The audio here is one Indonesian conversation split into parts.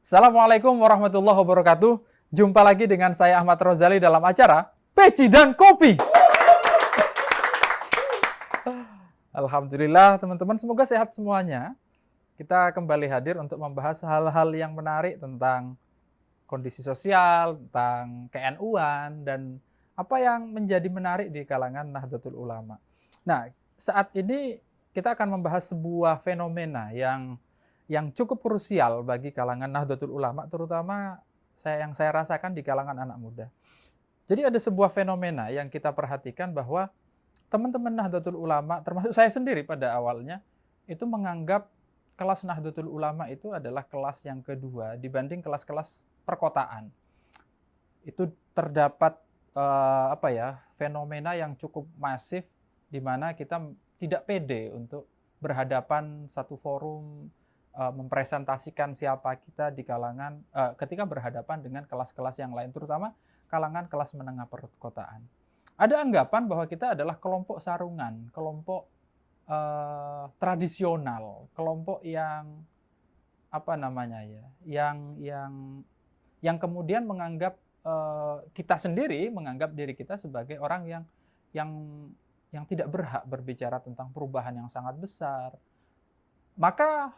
Assalamualaikum warahmatullahi wabarakatuh. Jumpa lagi dengan saya Ahmad Rozali dalam acara Peci dan Kopi. Alhamdulillah teman-teman, semoga sehat semuanya. Kita kembali hadir untuk membahas hal-hal yang menarik tentang kondisi sosial, tentang ke-NU-an, dan apa yang menjadi menarik di kalangan Nahdlatul Ulama. Nah, saat ini kita akan membahas sebuah fenomena yang cukup krusial bagi kalangan Nahdlatul Ulama, terutama yang saya rasakan di kalangan anak muda. Jadi ada sebuah fenomena yang kita perhatikan bahwa teman-teman Nahdlatul Ulama, termasuk saya sendiri pada awalnya, itu menganggap kelas Nahdlatul Ulama itu adalah kelas yang kedua dibanding kelas-kelas perkotaan. Itu terdapat fenomena yang cukup masif di mana kita tidak pede untuk berhadapan satu forum, mempresentasikan siapa kita di kalangan ketika berhadapan dengan kelas-kelas yang lain, terutama kalangan kelas menengah perkotaan. Ada anggapan bahwa kita adalah kelompok sarungan, kelompok tradisional, kelompok yang yang kemudian menganggap kita sendiri menganggap diri kita sebagai orang yang tidak berhak berbicara tentang perubahan yang sangat besar. Maka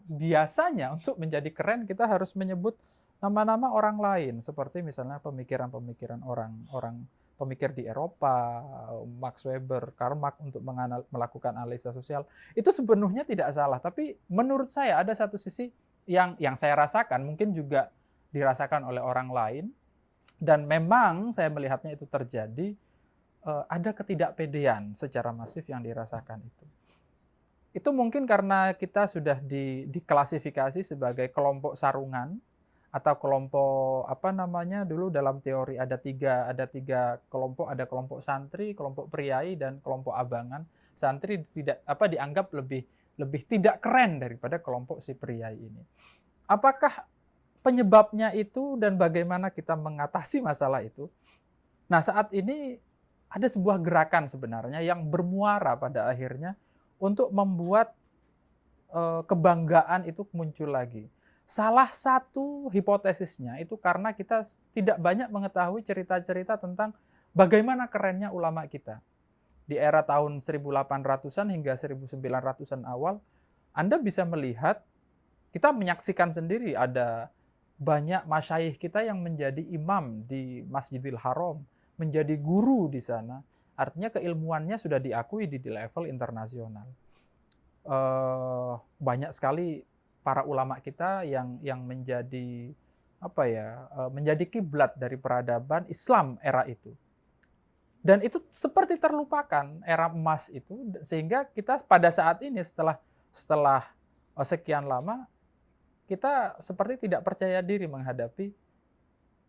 biasanya untuk menjadi keren kita harus menyebut nama-nama orang lain, seperti misalnya pemikiran-pemikiran orang pemikir di Eropa, Max Weber, Karl Marx untuk melakukan analisa sosial. Itu sepenuhnya tidak salah, tapi menurut saya ada satu sisi yang saya rasakan, mungkin juga dirasakan oleh orang lain, dan memang saya melihatnya itu terjadi, ada ketidakpedean secara masif yang dirasakan itu. Itu mungkin karena kita sudah diklasifikasi sebagai kelompok sarungan atau kelompok dulu dalam teori ada tiga kelompok, ada kelompok santri, kelompok priai, dan kelompok abangan. Santri dianggap lebih tidak keren daripada kelompok si priai ini. Apakah penyebabnya itu dan bagaimana kita mengatasi masalah itu? Nah, saat ini ada sebuah gerakan sebenarnya yang bermuara pada akhirnya untuk membuat kebanggaan itu muncul lagi. Salah satu hipotesisnya itu karena kita tidak banyak mengetahui cerita-cerita tentang bagaimana kerennya ulama kita. Di era tahun 1800-an hingga 1900-an awal, Anda bisa melihat, kita menyaksikan sendiri ada banyak masyayikh kita yang menjadi imam di Masjidil Haram, menjadi guru di sana. Artinya keilmuannya sudah diakui di level internasional. Banyak sekali para ulama kita yang menjadi menjadi kiblat dari peradaban Islam era itu. Dan itu seperti terlupakan era emas itu, sehingga kita pada saat ini setelah sekian lama kita seperti tidak percaya diri menghadapi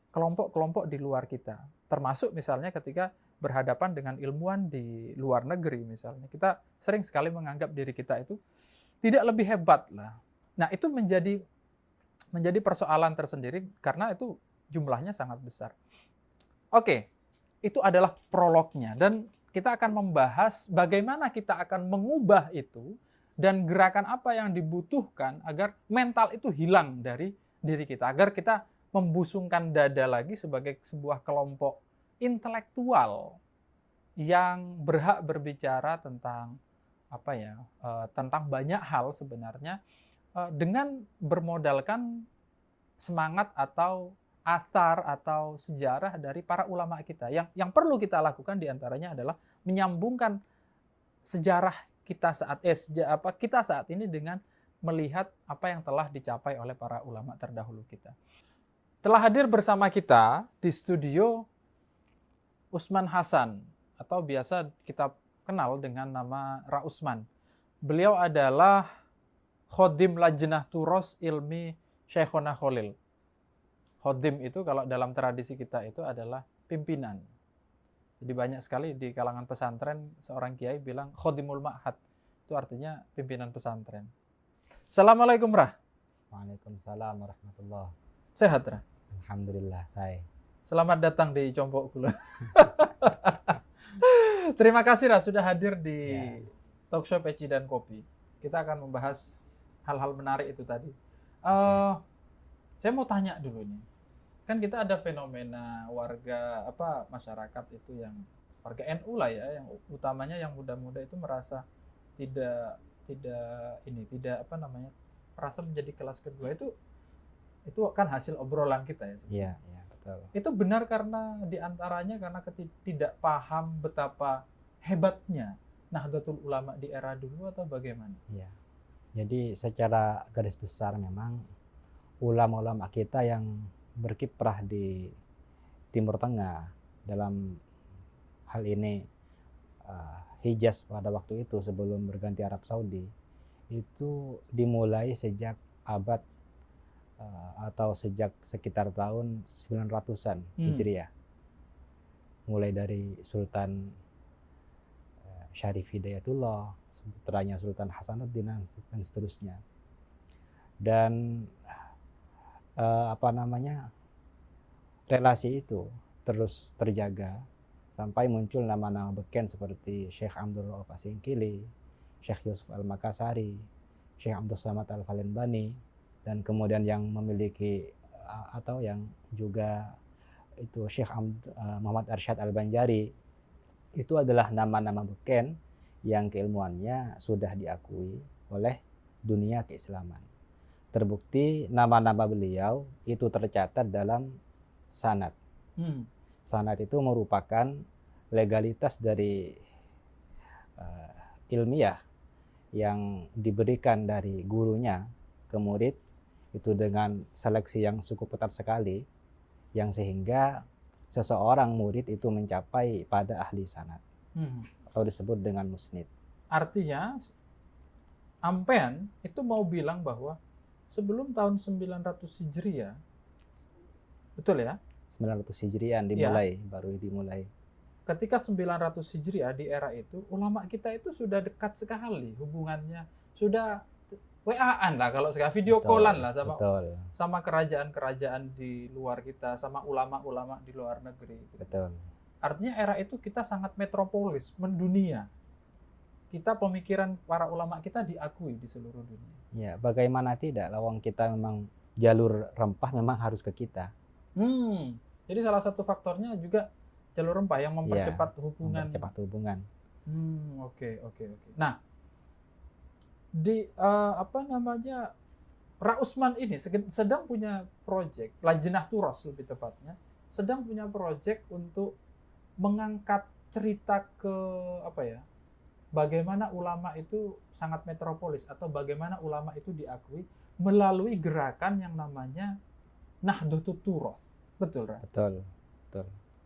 kelompok-kelompok di luar kita. Termasuk misalnya ketika berhadapan dengan ilmuwan di luar negeri misalnya. Kita sering sekali menganggap diri kita itu tidak lebih hebat lah. Nah, itu menjadi persoalan tersendiri karena itu jumlahnya sangat besar. Oke, itu adalah prolognya, dan kita akan membahas bagaimana kita akan mengubah itu dan gerakan apa yang dibutuhkan agar mental itu hilang dari diri kita, agar kita membusungkan dada lagi sebagai sebuah kelompok intelektual yang berhak berbicara tentang tentang banyak hal sebenarnya, dengan bermodalkan semangat atau athar atau sejarah dari para ulama kita. Yang perlu kita lakukan diantaranya adalah menyambungkan sejarah kita saat ini dengan melihat apa yang telah dicapai oleh para ulama terdahulu kita. Telah hadir bersama kita di studio Usman Hasan, atau biasa kita kenal dengan nama Ra Usman. Beliau adalah Khodim Lajnah Turos Ilmi Syekhona Khalil. Khodim itu kalau dalam tradisi kita itu adalah pimpinan. Jadi banyak sekali di kalangan pesantren seorang kiai bilang Khodimul Ma'had. Itu artinya pimpinan pesantren. Assalamualaikum, Rah. Waalaikumsalam warahmatullahi. Sehat, Rah? Alhamdulillah, saya. Selamat datang di Compok Kula. Terima kasih, Rah, sudah hadir di Talkshow Peci dan Kopi. Kita akan membahas hal-hal menarik itu tadi. Oke. Saya mau tanya dulu nih. Kan kita ada fenomena warga masyarakat itu yang warga NU lah ya, yang utamanya yang muda-muda itu merasa tidak tidak merasa menjadi kelas kedua itu kan hasil obrolan kita ya Iya, sebetulnya. iya, betul. Itu benar karena diantaranya karena tidak paham betapa hebatnya Nahdlatul Ulama di era dulu atau bagaimana? Iya. Jadi secara garis besar memang ulama-ulama kita yang berkiprah di Timur Tengah dalam hal ini Hijaz pada waktu itu sebelum berganti Arab Saudi itu dimulai sejak abad atau sejak sekitar tahun 900-an Hijriah. Mulai dari Sultan Syarif Hidayatullah, putranya Sultan Hasanuddin dan seterusnya. Dan relasi itu terus terjaga sampai muncul nama-nama beken seperti Syekh Abdul Rauf Asingkili, Syekh Yusuf Al-Makassari, Syekh Abdul Samad Al-Falenbani, dan kemudian yang memiliki atau yang juga itu Syekh Muhammad Arsyad Al-Banjari. Itu adalah nama-nama beken yang keilmuannya sudah diakui oleh dunia keislaman. Terbukti nama-nama beliau itu tercatat dalam sanad. Sanad itu merupakan legalitas dari ilmiah yang diberikan dari gurunya ke murid itu dengan seleksi yang cukup ketat sekali, yang sehingga seseorang murid itu mencapai pada ahli sanad atau disebut dengan musnid. Artinya Ampean itu mau bilang bahwa sebelum tahun 900 Hijriah, betul ya? 900 Hijriah dimulai, baru dimulai. Ketika 900 Hijriah di era itu, ulama kita itu sudah dekat sekali hubungannya, sudah WA-an lah kalau sekarang, video callan lah sama kerajaan-kerajaan di luar kita, sama ulama-ulama di luar negeri. Betul. Artinya era itu kita sangat metropolis, mendunia. Kita pemikiran para ulama kita diakui di seluruh dunia. Ya, bagaimana tidak? Lawang kita memang jalur rempah memang harus ke kita. Jadi salah satu faktornya juga jalur rempah yang mempercepat hubungan. Mempercepat hubungan. Oke. Nah, di Ra Usman ini sedang punya proyek, Lajnah Turas lebih tepatnya, sedang punya proyek untuk mengangkat cerita ke bagaimana ulama itu sangat metropolis atau bagaimana ulama itu diakui melalui gerakan yang namanya Nahdlatul Turas. Betul, Ra? Betul.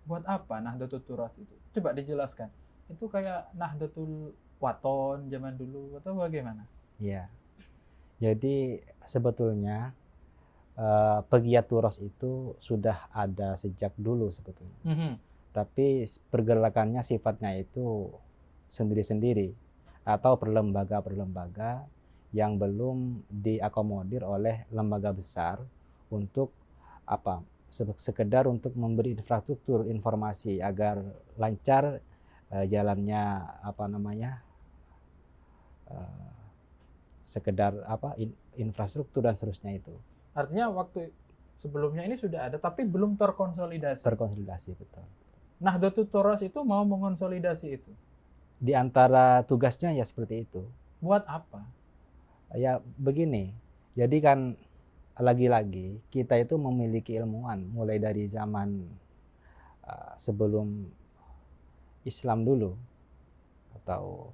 Buat apa Nahdlatul Turas itu? Coba dijelaskan. Itu kayak Nahdlatul Waton zaman dulu atau bagaimana? Iya. Jadi sebetulnya pegiat Turas itu sudah ada sejak dulu sebetulnya. Tapi pergerakannya sifatnya itu sendiri-sendiri atau perlembaga-perlembaga yang belum diakomodir oleh lembaga besar untuk sekedar untuk memberi infrastruktur informasi agar lancar jalannya sekedar infrastruktur dan seterusnya itu. Artinya waktu sebelumnya ini sudah ada tapi belum terkonsolidasi. Terkonsolidasi, betul. Nahdlatul Turas itu mau mengonsolidasi itu. Di antara tugasnya ya seperti itu. Buat apa? Ya begini, jadi kan lagi-lagi kita itu memiliki ilmuwan mulai dari zaman sebelum Islam dulu atau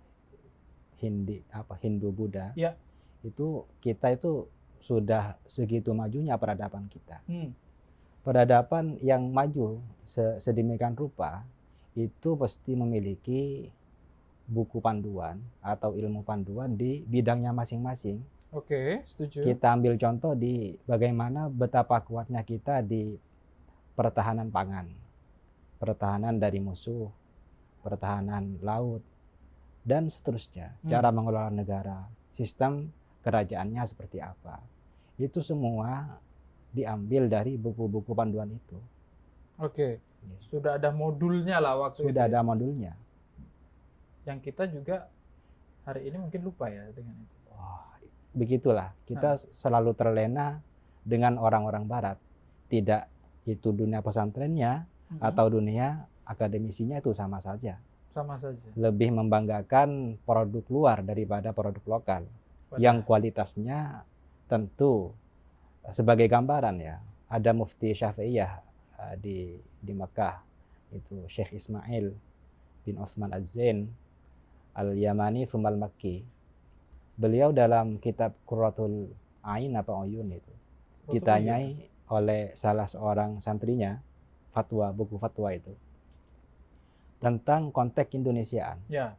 Hindu Buddha. Ya. Itu kita itu sudah segitu majunya peradaban kita. Peradaban yang maju sedemikian rupa itu pasti memiliki buku panduan atau ilmu panduan di bidangnya masing-masing. Oke, setuju. Kita ambil contoh di bagaimana betapa kuatnya kita di pertahanan pangan, pertahanan dari musuh, pertahanan laut, dan seterusnya. Cara mengelola negara, sistem kerajaannya seperti apa. Itu semua diambil dari buku-buku panduan itu. Oke, sudah ada modulnya lah waktu itu. Sudah ada modulnya. Yang kita juga hari ini mungkin lupa ya dengan itu. begitulah. Kita selalu terlena dengan orang-orang barat. Tidak itu dunia pesantrennya atau dunia akademisinya itu sama saja. Sama saja. Lebih membanggakan produk luar daripada produk lokal. Yang kualitasnya tentu sebagai gambaran ya. Ada Mufti Syafi'iyah di Mekah, itu Syekh Ismail bin Utsman Az-Zain Al-Yamani Sumal Makki. Beliau dalam kitab Qurratul Ain apa Uyun itu ditanyai oleh salah seorang santrinya buku fatwa itu tentang konteks Indonesiaan. Ya.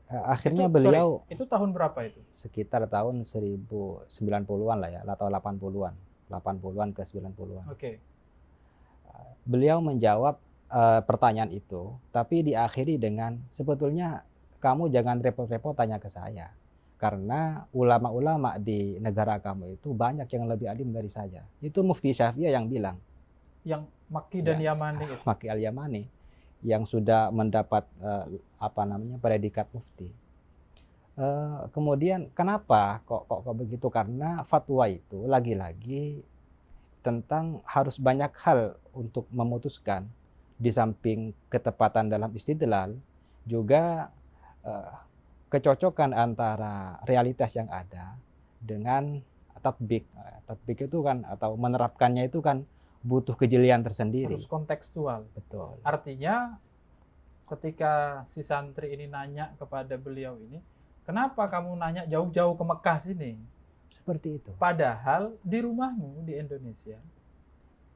Akhirnya beliau itu tahun berapa itu? Sekitar tahun 1090-an lah ya, atau 80-an. 80-an ke 90-an. Oke. Beliau menjawab pertanyaan itu, tapi diakhiri dengan sebetulnya kamu jangan repot-repot tanya ke saya. Karena ulama-ulama di negara kamu itu banyak yang lebih alim dari saya. Itu Mufti Syafi'iyah yang bilang. Yang Makki dan Yamani itu. Makki al-Yamani yang sudah mendapat predikat mufti. Kemudian kenapa kok begitu? Karena fatwa itu lagi-lagi tentang harus banyak hal untuk memutuskan. Di samping ketepatan dalam istidlal, juga kecocokan antara realitas yang ada dengan tatbik. Tatbik itu kan atau menerapkannya itu kan butuh kejelian tersendiri. Harus kontekstual. Betul. Artinya ketika si santri ini nanya kepada beliau ini, kenapa kamu nanya jauh-jauh ke Mekah sini? Seperti itu. Padahal di rumahmu di Indonesia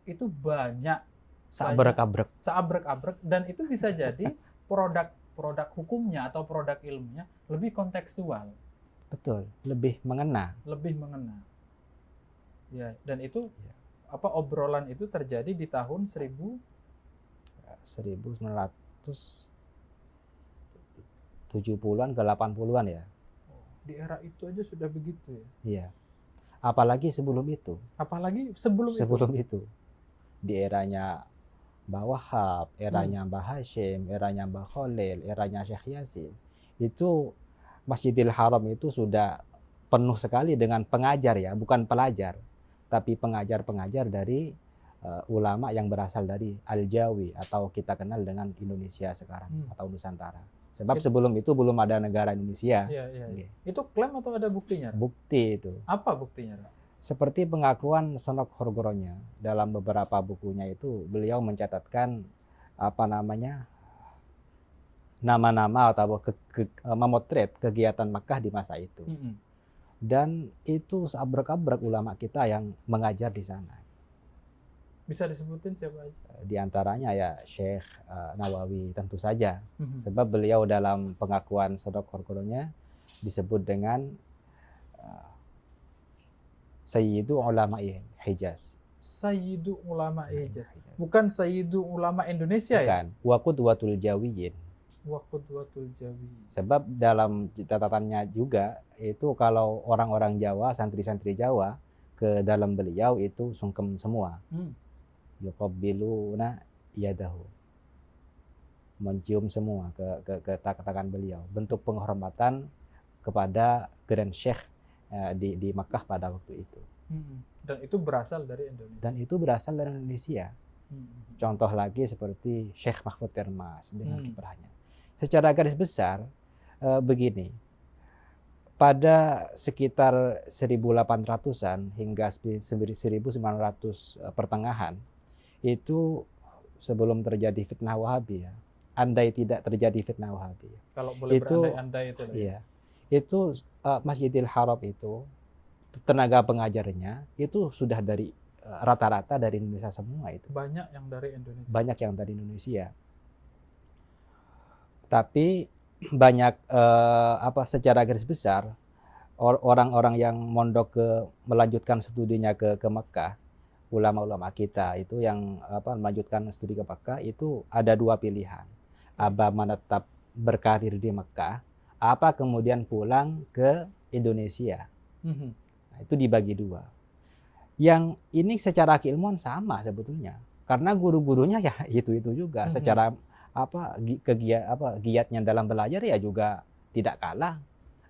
itu banyak seabrek-abrek dan itu bisa jadi produk hukumnya atau produk ilmunya lebih kontekstual. Betul, lebih mengena. Ya, dan itu obrolan itu terjadi di tahun 1970-an ke 80-an ya. Di era itu aja sudah begitu ya. Iya. Apalagi sebelum itu. Di eranya Mbah Wahab, eranya Mbah Hashim, eranya Mbah Khalil, eranya Syekh Yasin. Itu Masjidil Haram itu sudah penuh sekali dengan pengajar ya, bukan pelajar, tapi pengajar-pengajar dari ulama yang berasal dari Al-Jawi atau kita kenal dengan Indonesia sekarang atau Nusantara. Sebab sebelum itu belum ada negara Indonesia. Iya. Itu klaim atau ada buktinya? Bukti itu. Apa buktinya? Seperti pengakuan Sonok Horgoronya dalam beberapa bukunya itu beliau mencatatkan nama-nama atau memotret kegiatan Makkah di masa itu. Dan itu seabrek-abrek ulama kita yang mengajar di sana. Bisa disebutin siapa aja? Di antaranya ya Syekh Nawawi tentu saja. Sebab beliau dalam pengakuan Sonok Horgoronya disebut dengan Sayyidu Ulama Hijaz. Sayyidu Ulama Hijaz. Bukan Sayyidu Ulama Indonesia. Bukan. Ya? Wa Qudwatul Jawiyin. Sebab dalam catatannya juga itu kalau orang-orang Jawa, santri-santri Jawa ke dalam beliau itu sungkem semua. Yuqabbiluna yadahu. Mencium semua ke tangan beliau. Bentuk penghormatan kepada Grand Syekh di Makkah pada waktu itu. Dan itu berasal dari Indonesia. Contoh lagi seperti Syekh Mahfud Termas dengan kiprahnya. Secara garis besar begini. Pada sekitar 1800-an hingga 1900 pertengahan itu sebelum terjadi fitnah Wahabi ya. Andai tidak terjadi fitnah Wahabi. Kalau boleh berandai-andai itu. Iya. Itu Masjidil Haram itu tenaga pengajarnya itu sudah dari rata-rata dari Indonesia semua itu. Banyak yang dari Indonesia. Tapi banyak secara garis besar orang-orang yang mondok melanjutkan studinya ke Mekah, ulama-ulama kita itu yang melanjutkan studi ke Mekah itu ada dua pilihan. Apa menetap berkarir di Mekah, apa kemudian pulang ke Indonesia. Nah, itu dibagi dua. Yang ini secara keilmuan sama sebetulnya. Karena guru-gurunya ya itu juga. Secara giatnya dalam belajar ya juga tidak kalah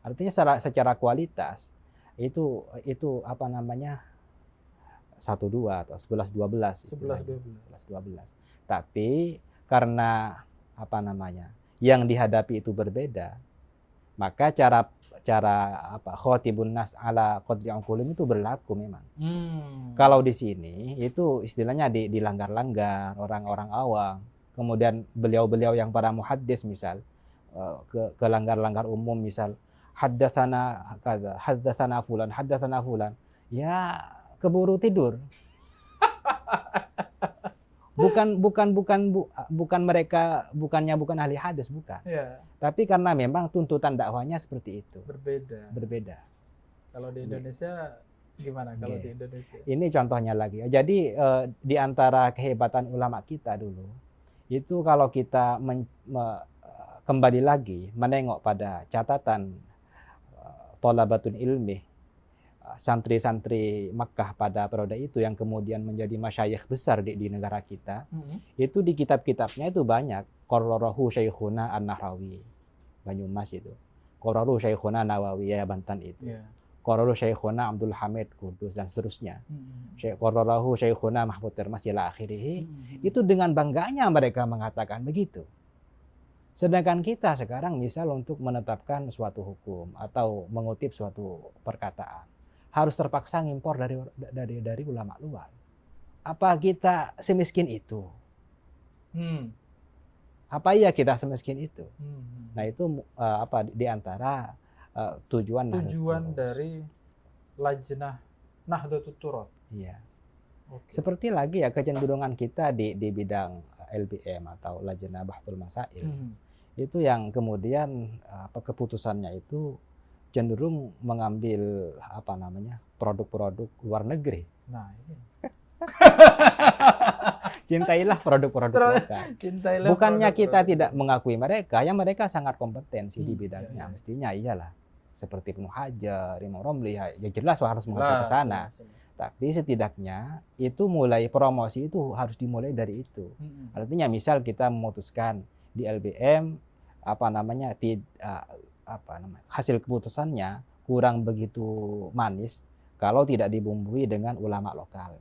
Artinya secara kualitas itu apa namanya 1-2 atau 11-12 istilahnya. 11-12. Tapi karena apa namanya yang dihadapi itu berbeda, maka cara apa khotibun nas ala qadri anqulum itu berlaku memang. Kalau di sini itu istilahnya dilanggar-langgar orang-orang awam. Kemudian beliau-beliau yang para muhaddis misal ke langgar-langgar umum, misal haddatsana fulan, ya keburu tidur. Bukan mereka bukan ahli hadis, bukan. Ya. Tapi karena memang tuntutan dakwahnya seperti itu. Berbeda. Kalau di Indonesia gimana kalau di Indonesia? Ini contohnya lagi. Jadi di antara kehebatan ulama kita dulu, itu kalau kita kembali lagi menengok pada catatan thalabatun ilmi, santri-santri Makkah pada periode itu yang kemudian menjadi masyayikh besar di negara kita, itu di kitab-kitabnya itu banyak. Qarrarahu Syekhuna An-Nahrawi, Banyumas itu. Qarrarahu Syekhuna Nawawi, ya Banten itu. Qarrarahu Syekhuna Abdul Hamid Kudus, dan seterusnya. Qarrarahu Syekhuna Mahfud Termas ila akhirih. Itu dengan bangganya mereka mengatakan begitu. Sedangkan kita sekarang misal untuk menetapkan suatu hukum atau mengutip suatu perkataan, harus terpaksa ngimpor dari ulama luar. Apa kita semiskin itu? Apa iya kita semiskin itu? Nah itu apa di antara tujuan dari Lajnah Nahdlatul Turath. Iya. Seperti lagi ya kecenderungan kita di bidang LBM atau Lajnah Bahthul Masail. Itu yang kemudian keputusannya itu cenderung mengambil apa namanya produk-produk luar negeri. Nah, ini. Cintailah produk-produk lokal. Bukannya kita tidak mengakui mereka, ya mereka sangat kompetensi di bidangnya. Mestinya iyalah. Seperti Ibnu Hajar, Imam Romli, ya jelas harus mengacu ke sana. Tapi setidaknya itu mulai promosi itu harus dimulai dari itu. Artinya misal kita memutuskan di LBM hasil keputusannya kurang begitu manis kalau tidak dibumbui dengan ulama lokal.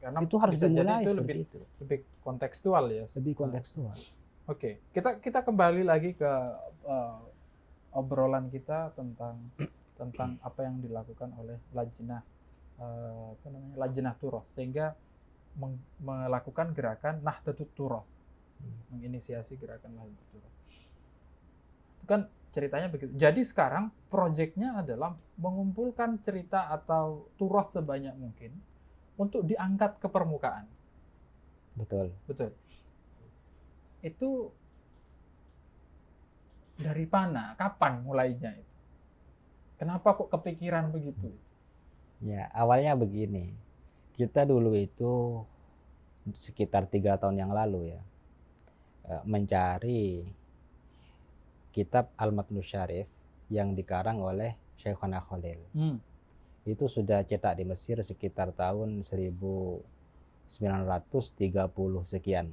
Karena itu harus dimulai itu lebih kontekstual ya. Lebih kontekstual. Oke, kita kembali lagi ke obrolan kita tentang apa yang dilakukan oleh Lajnah Lajnah Turath, sehingga melakukan gerakan Nahdlatul Turath, menginisiasi gerakan Nahdlatul Turath. Itu kan ceritanya begitu. Jadi sekarang proyeknya adalah mengumpulkan cerita atau turath sebanyak mungkin untuk diangkat ke permukaan. Betul. Itu dari mana? Kapan mulainya itu? Kenapa kok kepikiran begitu? Ya, awalnya begini. Kita dulu itu sekitar 3 tahun yang lalu ya, mencari kitab Al-Matnus Syarif yang dikarang oleh Syekhona Khalil. Itu sudah cetak di Mesir sekitar tahun 1930 sekian.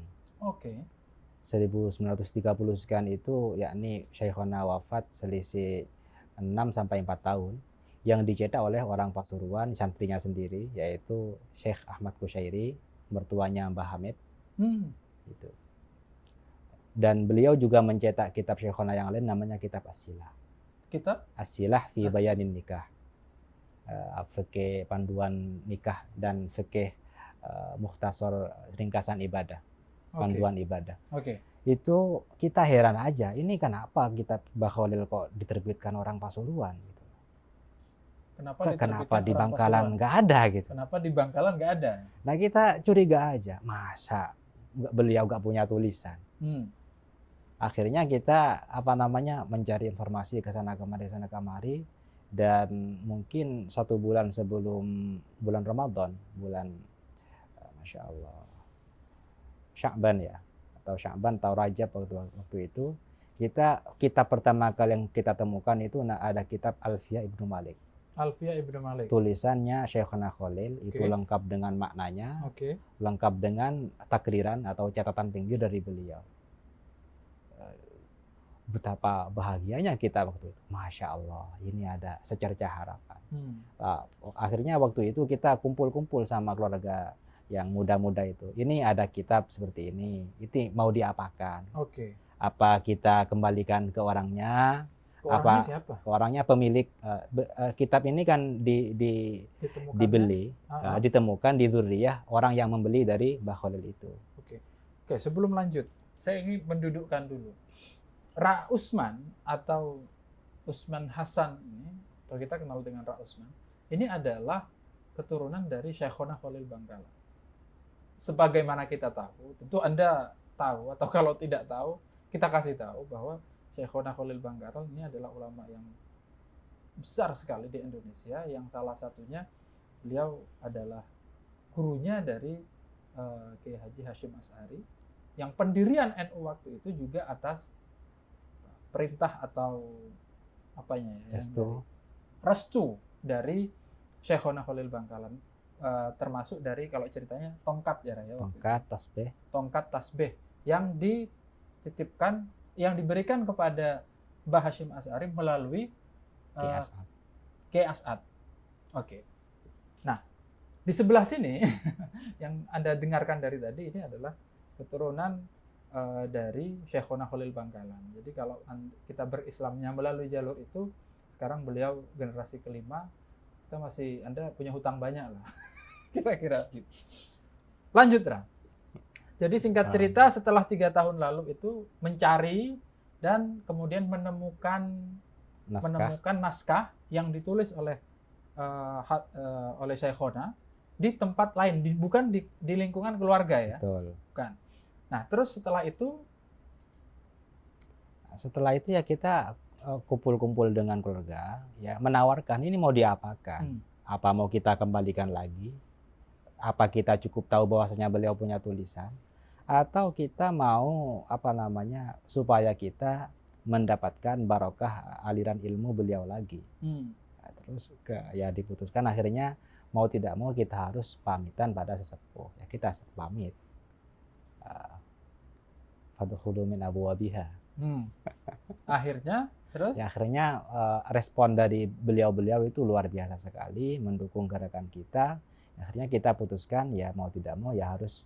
1930 sekian itu yakni Syekhona wafat selisih 6-4 tahun, yang dicetak oleh orang Pasuruan, santrinya sendiri, yaitu Syekh Ahmad Kusyairi, mertuanya Mbah Hamid. Gitu. Dan beliau juga mencetak kitab Syekhona yang lain namanya kitab As-Silah. Kitab As-Silah fi Bayanin Nikah. Fikih panduan nikah dan fikih mukhtasar ringkasan ibadah. Panduan ibadah. Itu kita heran aja, ini kenapa kitab Mbah Khalil kok diterbitkan orang Pasuruan gitu. Kenapa di Bangkalan nggak ada gitu? Kenapa di Bangkalan nggak ada? Nah kita curiga aja, masa beliau nggak punya tulisan? Akhirnya kita mencari informasi ke sana kemari, dan mungkin 1 bulan sebelum bulan Ramadan, Masya Allah, Sya'ban ya, atau Rajab waktu itu, kitab pertama kali yang kita temukan itu ada kitab Alfiyah Ibnu Malik. Tulisannya Syekhona Khalil, itu lengkap dengan maknanya, lengkap dengan takriran atau catatan pinggir dari beliau. betapa bahagianya kita waktu itu. Masya Allah, ini ada secercah harapan. Akhirnya waktu itu kita kumpul-kumpul sama keluarga yang muda-muda itu. Ini ada kitab seperti ini mau diapakan? Oke. Apa kita kembalikan ke orangnya? Ke orangnya Apa siapa? ke orangnya pemilik kitab ini kan dibeli, ditemukan di dzurriyyah orang yang membeli dari Mbah Khalil itu. Oke, sebelum lanjut, saya ingin mendudukkan dulu. Ra Usman atau Usman Hasan ini, atau kita kenal dengan Ra Usman, ini adalah keturunan dari Syekhona Khalil Bangkalan. Sebagaimana kita tahu, tentu Anda tahu, atau kalau tidak tahu, kita kasih tahu bahwa Syekhona Khalil Bangkalan ini adalah ulama yang besar sekali di Indonesia, yang salah satunya beliau adalah gurunya dari Kiai Haji Hashim Asy'ari, yang pendirian NU waktu itu juga atas perintah atau apanya ya, restu dari Syekhona Khalil Bangkalan, termasuk dari kalau ceritanya tongkat ya Raya, tongkat tasbih yang dititipkan, yang diberikan kepada Mbah Hashim Asy'ari melalui Kiai As'ad. Oke. Nah, di sebelah sini yang Anda dengarkan dari tadi ini adalah keturunan dari Syekhona Khalil Bangkalan. Jadi kalau kita berislamnya melalui jalur itu, sekarang beliau generasi kelima, kita masih, Anda punya hutang banyak lah. Kira-kira gitu. Lanjut, Ra. Jadi singkat cerita, setelah 3 tahun lalu itu mencari dan kemudian menemukan naskah yang ditulis oleh Syekhona di tempat lain, bukan di lingkungan keluarga ya. Betul. Bukan. Nah, terus setelah itu ya kita kumpul-kumpul dengan keluarga, ya menawarkan ini mau diapakan? Apa mau kita kembalikan lagi? Apa kita cukup tahu bahwasanya beliau punya tulisan? Atau kita mau supaya kita mendapatkan barokah aliran ilmu beliau lagi? Nah, terus diputuskan akhirnya mau tidak mau kita harus pamitan pada sesepuh. Ya kita pamit. Fadkhulu min abwabiha. Akhirnya terus? Ya, akhirnya respon dari beliau-beliau itu luar biasa sekali, mendukung gerakan kita. Akhirnya kita putuskan ya mau tidak mau ya harus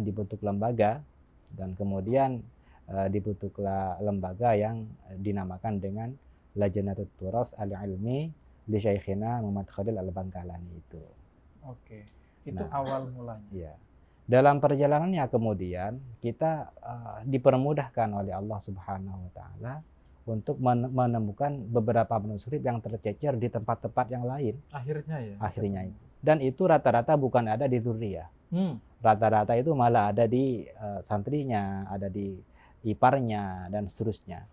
dibentuk lembaga, dan kemudian dibentuklah lembaga yang dinamakan dengan Lajnatul Turas Al-Ilmi li Syekhina Muhammad Khalil Al-Bangkalani itu. Oke. Itu awal mulanya. Ya. Dalam perjalanannya kemudian kita dipermudahkan oleh Allah Subhanahu wa taala untuk menemukan beberapa manuskrip yang tercecer di tempat-tempat yang lain. Akhirnya itu. Dan itu rata-rata bukan ada di dzurriyyah. Rata-rata itu malah ada di santrinya, ada di iparnya dan seterusnya.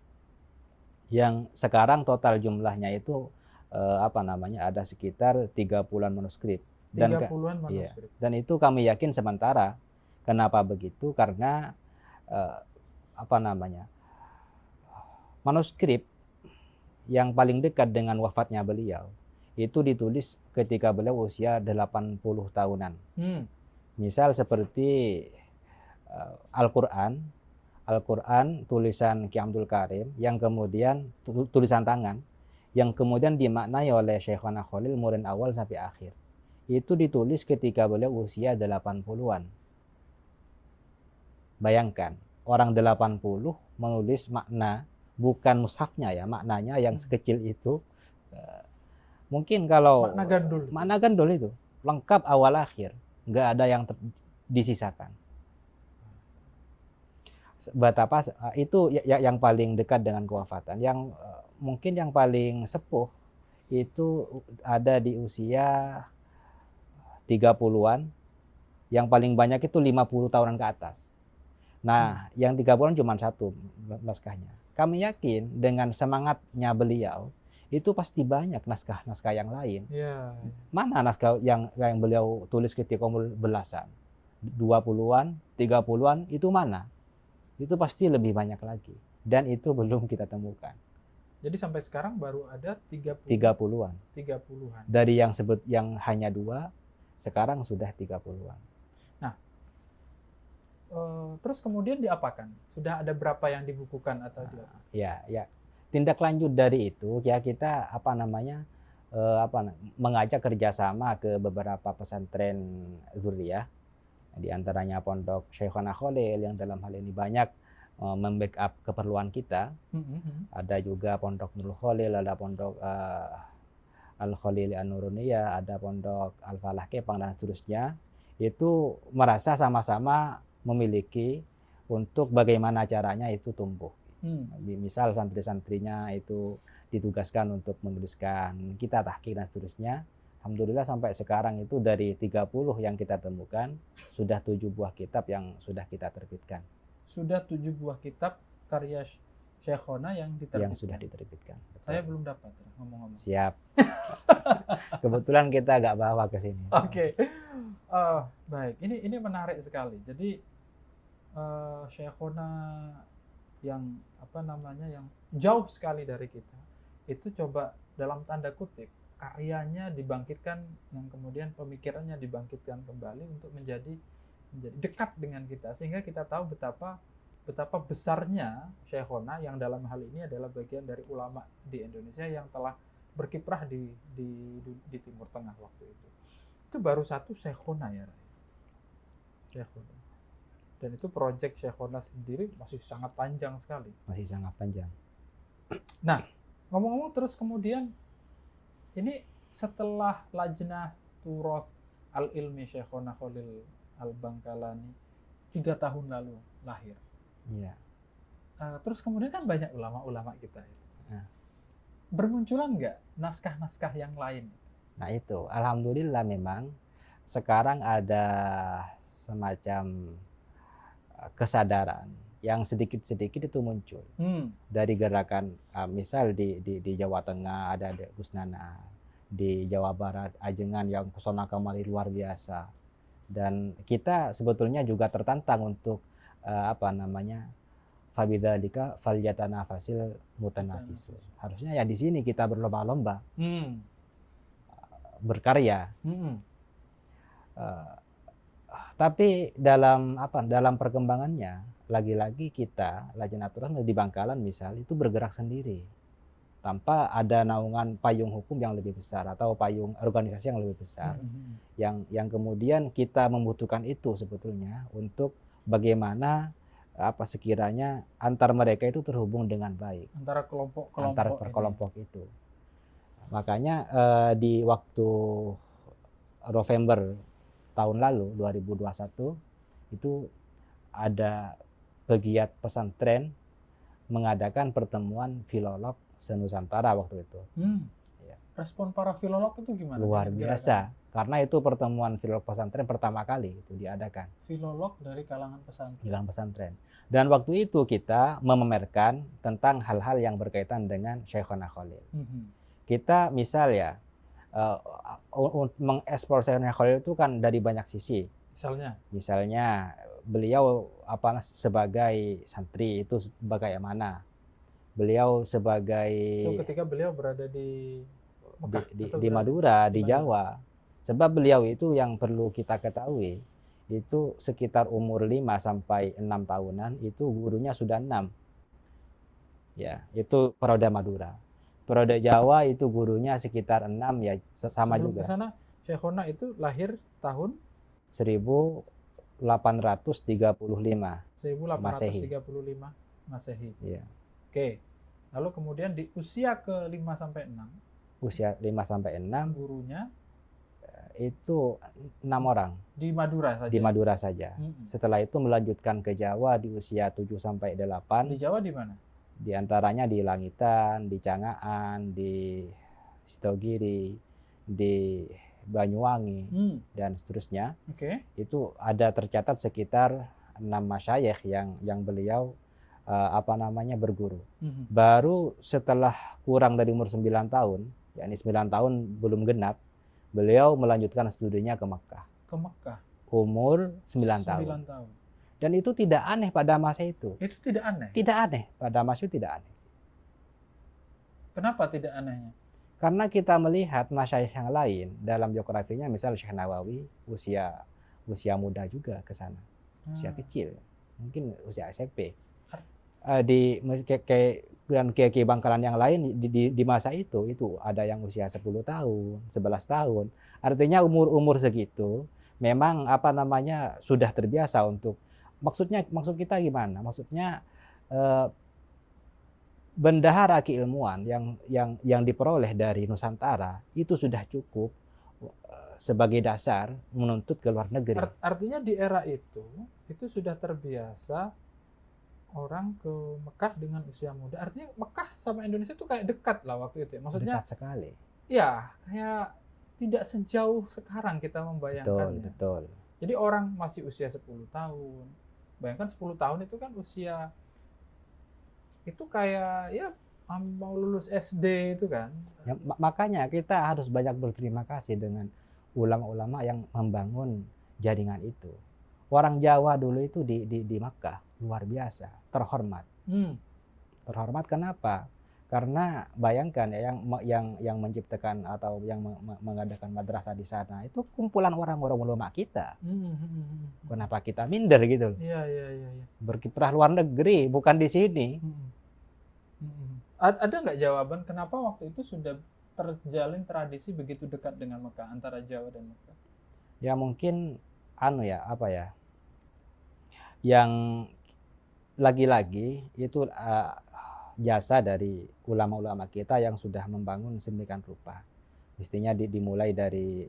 Yang sekarang total jumlahnya itu ada sekitar 30-an manuskrip. 30-an manuskrip. Iya. Dan itu kami yakin sementara. Kenapa begitu? Karena manuskrip yang paling dekat dengan wafatnya beliau itu ditulis ketika beliau usia 80 tahunan. Misal seperti Al-Quran tulisan Ki Abdul Karim yang kemudian tulisan tangan yang kemudian dimaknai oleh Syekhona Khalil mulai awal sampai akhir. Itu ditulis ketika beliau usia 80-an. Bayangkan, orang 80 menulis makna, bukan mushafnya ya, maknanya yang sekecil itu. Mungkin kalau makna gandul itu lengkap awal akhir, nggak ada yang disisakan. Betapa itu yang paling dekat dengan kewafatan. Yang mungkin yang paling sepuh itu ada di usia 30-an, yang paling banyak itu 50 tahunan ke atas. Nah, yang 30-an cuma satu naskahnya. Kami yakin dengan semangatnya beliau, itu pasti banyak naskah-naskah yang lain. Mana naskah yang beliau tulis ketika umur belasan? 20-an, 30-an, itu mana? Itu pasti lebih banyak lagi. Dan itu belum kita temukan. Jadi sampai sekarang baru ada 30-an. Dari yang hanya 2, sekarang sudah 30-an. Nah, Terus kemudian diapakan? Sudah ada berapa yang dibukukan atau Ya, ya. Tindak lanjut dari itu ya kita mengajak kerjasama ke beberapa pesantren Dzurriyah, di antaranya Pondok Syekhona Khalil yang dalam hal ini banyak membackup keperluan kita. Ada juga Pondok Nurul Khalil, ada Pondok Al Khalil An-Nuruniyah, ada Pondok Al Falah Kepang dan seterusnya. Itu merasa sama-sama memiliki untuk bagaimana caranya itu tumbuh. Misal santri-santrinya itu ditugaskan untuk menuliskan kitab tahqiq dan seterusnya. Alhamdulillah sampai sekarang itu dari 30 yang kita temukan, sudah 7 buah kitab yang sudah kita terbitkan. Sudah 7 buah kitab karya Syekhona yang diterbitkan. Yang sudah diterbitkan. Betul. Saya belum dapat, ngomong-ngomong. Siap. Kebetulan kita agak bawa ke sini. Oke. Baik, ini menarik sekali. Jadi Syekhona yang yang jauh sekali dari kita, itu coba dalam tanda kutip karyanya dibangkitkan, yang kemudian pemikirannya dibangkitkan kembali untuk menjadi dekat dengan kita, sehingga kita tahu betapa besarnya Syekhona yang dalam hal ini adalah bagian dari ulama di Indonesia yang telah berkiprah di Timur Tengah waktu itu. Itu baru satu Syekhona ya, Syekhona. Dan itu proyek Syekhona sendiri masih sangat panjang sekali. Masih sangat panjang. Nah, ngomong-ngomong terus kemudian, ini setelah Lajnah Turoth Al-Ilmi Syekhona Khalil Al-Bangkalani 3 tahun lalu lahir. Iya. Terus kemudian kan banyak ulama-ulama kita. Bermunculan nggak naskah-naskah yang lain? Nah itu, alhamdulillah memang sekarang ada semacam kesadaran yang sedikit-sedikit itu muncul dari gerakan, misal di Jawa Tengah ada Gus Nana, di Jawa Barat Ajengan yang pesona kembali luar biasa, dan kita sebetulnya juga tertantang untuk fabidzalika falyatanafasil mutanafisun. Harusnya ya di sini kita berlomba-lomba berkarya. Tapi dalam perkembangannya, lagi-lagi kita Lajnah Turoth di Bangkalan misal itu bergerak sendiri tanpa ada naungan payung hukum yang lebih besar atau payung organisasi yang lebih besar, yang kemudian kita membutuhkan itu sebetulnya untuk bagaimana sekiranya antar mereka itu terhubung dengan baik antara kelompok itu. Makanya di waktu November tahun lalu 2021 itu ada pegiat pesantren mengadakan pertemuan filolog se-Nusantara waktu itu. Ya. Respon para filolog itu gimana? Luar biasa, karena itu pertemuan filolog pesantren pertama kali itu diadakan. Filolog dari kalangan pesantren. Dan waktu itu kita memamerkan tentang hal-hal yang berkaitan dengan Syekhona Khalil. Kita misal ya mengeksplor Syekhona Khalil itu kan dari banyak sisi. Misalnya beliau sebagai santri itu bagaimana? Beliau sebagai itu ketika beliau berada di Mekah, di Madura, di Jawa. Sebab beliau itu yang perlu kita ketahui, itu sekitar umur 5 sampai 6 tahunan itu gurunya sudah 6. Ya, itu Peroda Madura. Peroda Jawa itu gurunya sekitar 6 ya, sama sebelum juga. Ke sana Syekhona itu lahir tahun 1835 Masehi. Ya. Oke. Lalu kemudian di usia ke 5 sampai 6. Usia 5 sampai 6 gurunya itu 6 orang. Di Madura saja. Di Madura saja. Setelah itu melanjutkan ke Jawa di usia 7 sampai 8. Di Jawa di mana? Di antaranya di Langitan, di Cangaan, di Sitogiri, di Banyuwangi dan seterusnya. Itu ada tercatat sekitar 6 masyayikh yang beliau berguru. Baru setelah kurang dari umur 9 tahun, yakni 9 tahun belum genap, beliau melanjutkan studinya ke Mekah. Umur 9 tahun. Dan itu tidak aneh pada masa itu. Itu tidak aneh? Tidak aneh. Pada masa itu tidak aneh. Kenapa tidak anehnya? Karena kita melihat masyayikh yang lain dalam biografinya, misal Syekh Nawawi usia muda juga ke sana. usia Hmm. kecil, mungkin usia SMP. Ar- Dan kiai Bangkalan yang lain di masa itu ada yang usia 10 tahun, 11 tahun. Artinya umur segitu memang apa namanya sudah terbiasa untuk maksud kita gimana? Maksudnya eh, bendahara keilmuan yang diperoleh dari Nusantara itu sudah cukup sebagai dasar menuntut ke luar negeri. Artinya di era itu sudah terbiasa orang ke Mekah dengan usia muda. Artinya Mekah sama Indonesia tuh kayak dekat lah waktu itu ya. Maksudnya Dekat sekali. ya kayak tidak sejauh sekarang kita Betul, membayangkannya. betul. Jadi orang masih usia 10 tahun. Bayangkan 10 tahun itu kan usia itu kayak ya mau lulus SD itu kan. Ya, makanya kita harus banyak berterima kasih dengan ulama-ulama yang membangun jaringan itu. Orang Jawa dulu itu di Makkah luar biasa, terhormat. Hmm. Terhormat kenapa? Karena bayangkan ya yang menciptakan atau yang mengadakan madrasah di sana itu kumpulan orang-orang ulama kita. Kenapa kita minder gitu? Iya, iya, iya, iya. Berkiprah luar negeri, bukan di sini. Ada nggak jawaban kenapa waktu itu sudah terjalin tradisi begitu dekat dengan Mekah antara Jawa dan Mekah? Ya mungkin apa ya? Yang lagi-lagi itu jasa dari ulama-ulama kita yang sudah membangun sedemikian rupa. Mestinya dimulai dari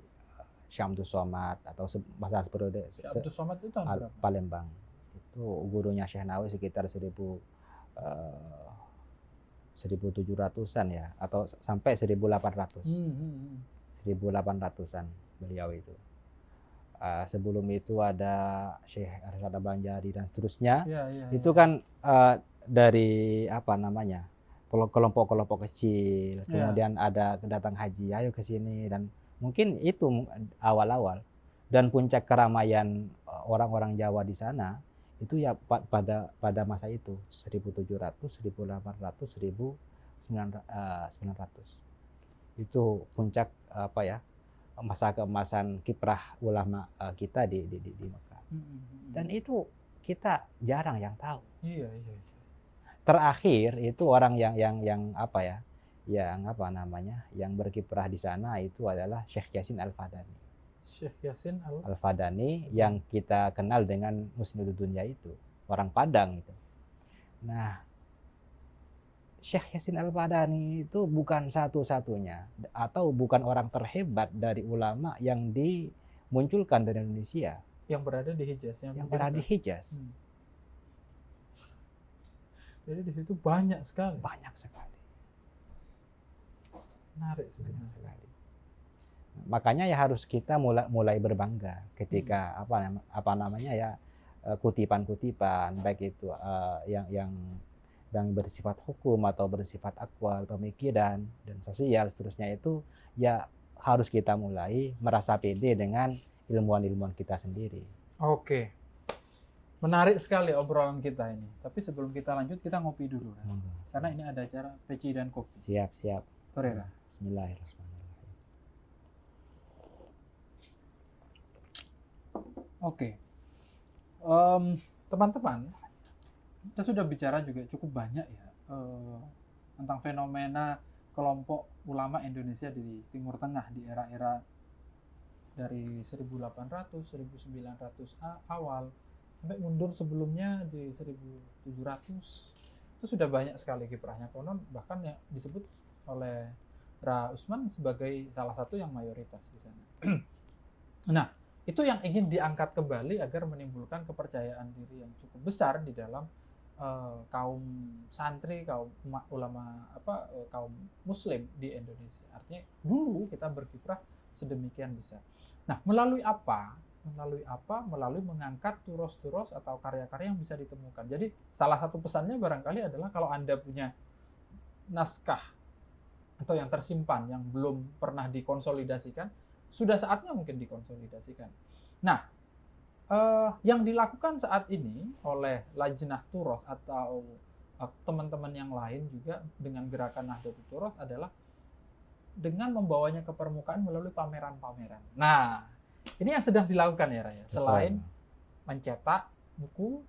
Syekh Abdul Somad atau masa periode Syekh Abdul Somad itu tahun berapa? Palembang. Itu gurunya Syekh Nawawi sekitar 1700-an ya atau sampai 1800. 1800-an beliau itu. Sebelum itu ada Syekh Arsyad Banjari dan seterusnya. Itu kan dari apa namanya kelompok-kelompok kecil, kemudian ada datang haji, ayo ke sini, dan mungkin itu awal-awal. Dan puncak keramaian orang-orang Jawa di sana itu ya pada masa itu 1700, 1800, 1900 itu puncak apa ya masa keemasan kiprah ulama kita di Mekah. Dan itu kita jarang yang tahu. Iya. Terakhir itu orang yang apa ya, yang berkiprah di sana itu adalah Syekh Yasin Al-Fadani. Syekh Yasin Al-Fadani yang kita kenal dengan Musnidud Dunya itu, orang Padang itu. Nah, Syekh Yasin Al-Fadani itu bukan satu-satunya atau bukan orang terhebat dari ulama yang dimunculkan dari Indonesia. Yang berada di Hijaz. Yang berada di Hijaz. Jadi di situ banyak sekali. Banyak sekali. Menarik sekali. Makanya ya harus kita mulai berbangga ketika apa namanya ya kutipan-kutipan baik itu yang bersifat hukum atau bersifat akwal, pemikiran dan sosial seterusnya itu ya harus kita mulai merasa pede dengan ilmuwan-ilmuwan kita sendiri. Oke. Menarik sekali obrolan kita ini. Tapi sebelum kita lanjut kita ngopi dulu. Karena ini ada acara peci dan kopi. Siap. Torera. Bismillahirrahmanirrahim. Oke. Teman-teman, kita sudah bicara juga cukup banyak ya tentang fenomena kelompok ulama Indonesia di Timur Tengah di era-era dari 1800, 1900 awal sampai mundur sebelumnya di 1700. Itu sudah banyak sekali kiprahnya. Konon bahkan yang disebut oleh Ra Usman sebagai salah satu yang mayoritas di sana. Nah, itu yang ingin diangkat kembali agar menimbulkan kepercayaan diri yang cukup besar di dalam kaum santri, kaum ulama kaum muslim di Indonesia. Artinya dulu kita berkiprah sedemikian besar. Nah, melalui apa? Melalui mengangkat turos-turos atau karya-karya yang bisa ditemukan. Jadi salah satu pesannya barangkali adalah kalau Anda punya naskah atau yang tersimpan yang belum pernah dikonsolidasikan, sudah saatnya mungkin dikonsolidasikan. Nah, yang dilakukan saat ini oleh Lajnah Turoth atau teman-teman yang lain juga dengan gerakan Nahdlatul Turoth adalah dengan membawanya ke permukaan melalui pameran-pameran. Nah, ini yang sedang dilakukan ya Raya. Selain mencetak buku,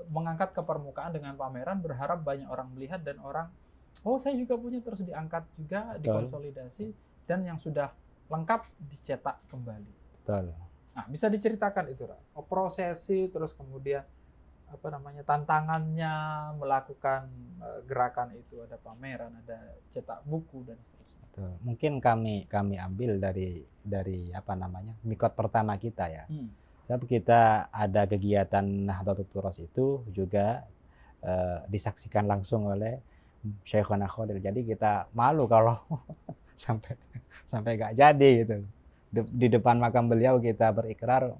mengangkat ke permukaan dengan pameran, berharap banyak orang melihat dan orang, oh saya juga punya, terus diangkat juga, Betul. dikonsolidasi, dan yang sudah lengkap dicetak kembali. Betul. Nah, bisa diceritakan itu, Ra? Prosesi, terus kemudian apa namanya, tantangannya melakukan gerakan itu, ada pameran, ada cetak buku dan seterusnya. Betul. Mungkin kami ambil dari apa namanya, mikot pertama kita ya. Sebab kita ada kegiatan Nahdlatul Turas itu juga disaksikan langsung oleh Syekhona Khalil. Jadi kita malu kalau sampai nggak jadi gitu. Di depan makam beliau kita berikrar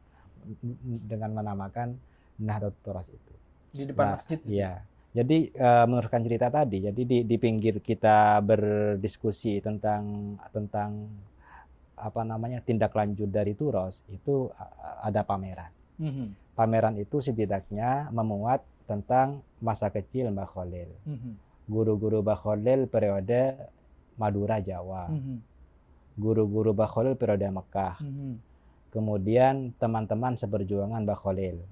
dengan menamakan Nahdlatul Turas itu. Di depan Nah, masjid. iya. Jadi meneruskan cerita tadi, jadi di pinggir kita berdiskusi tentang apa namanya, tindak lanjut dari Turos itu ada pameran. Pameran itu setidaknya memuat tentang masa kecil Mbah Khalil, guru-guru Mbah Khalil periode Madura Jawa, guru-guru Mbah Khalil periode Mekah, kemudian teman-teman seperjuangan Mbah Khalil.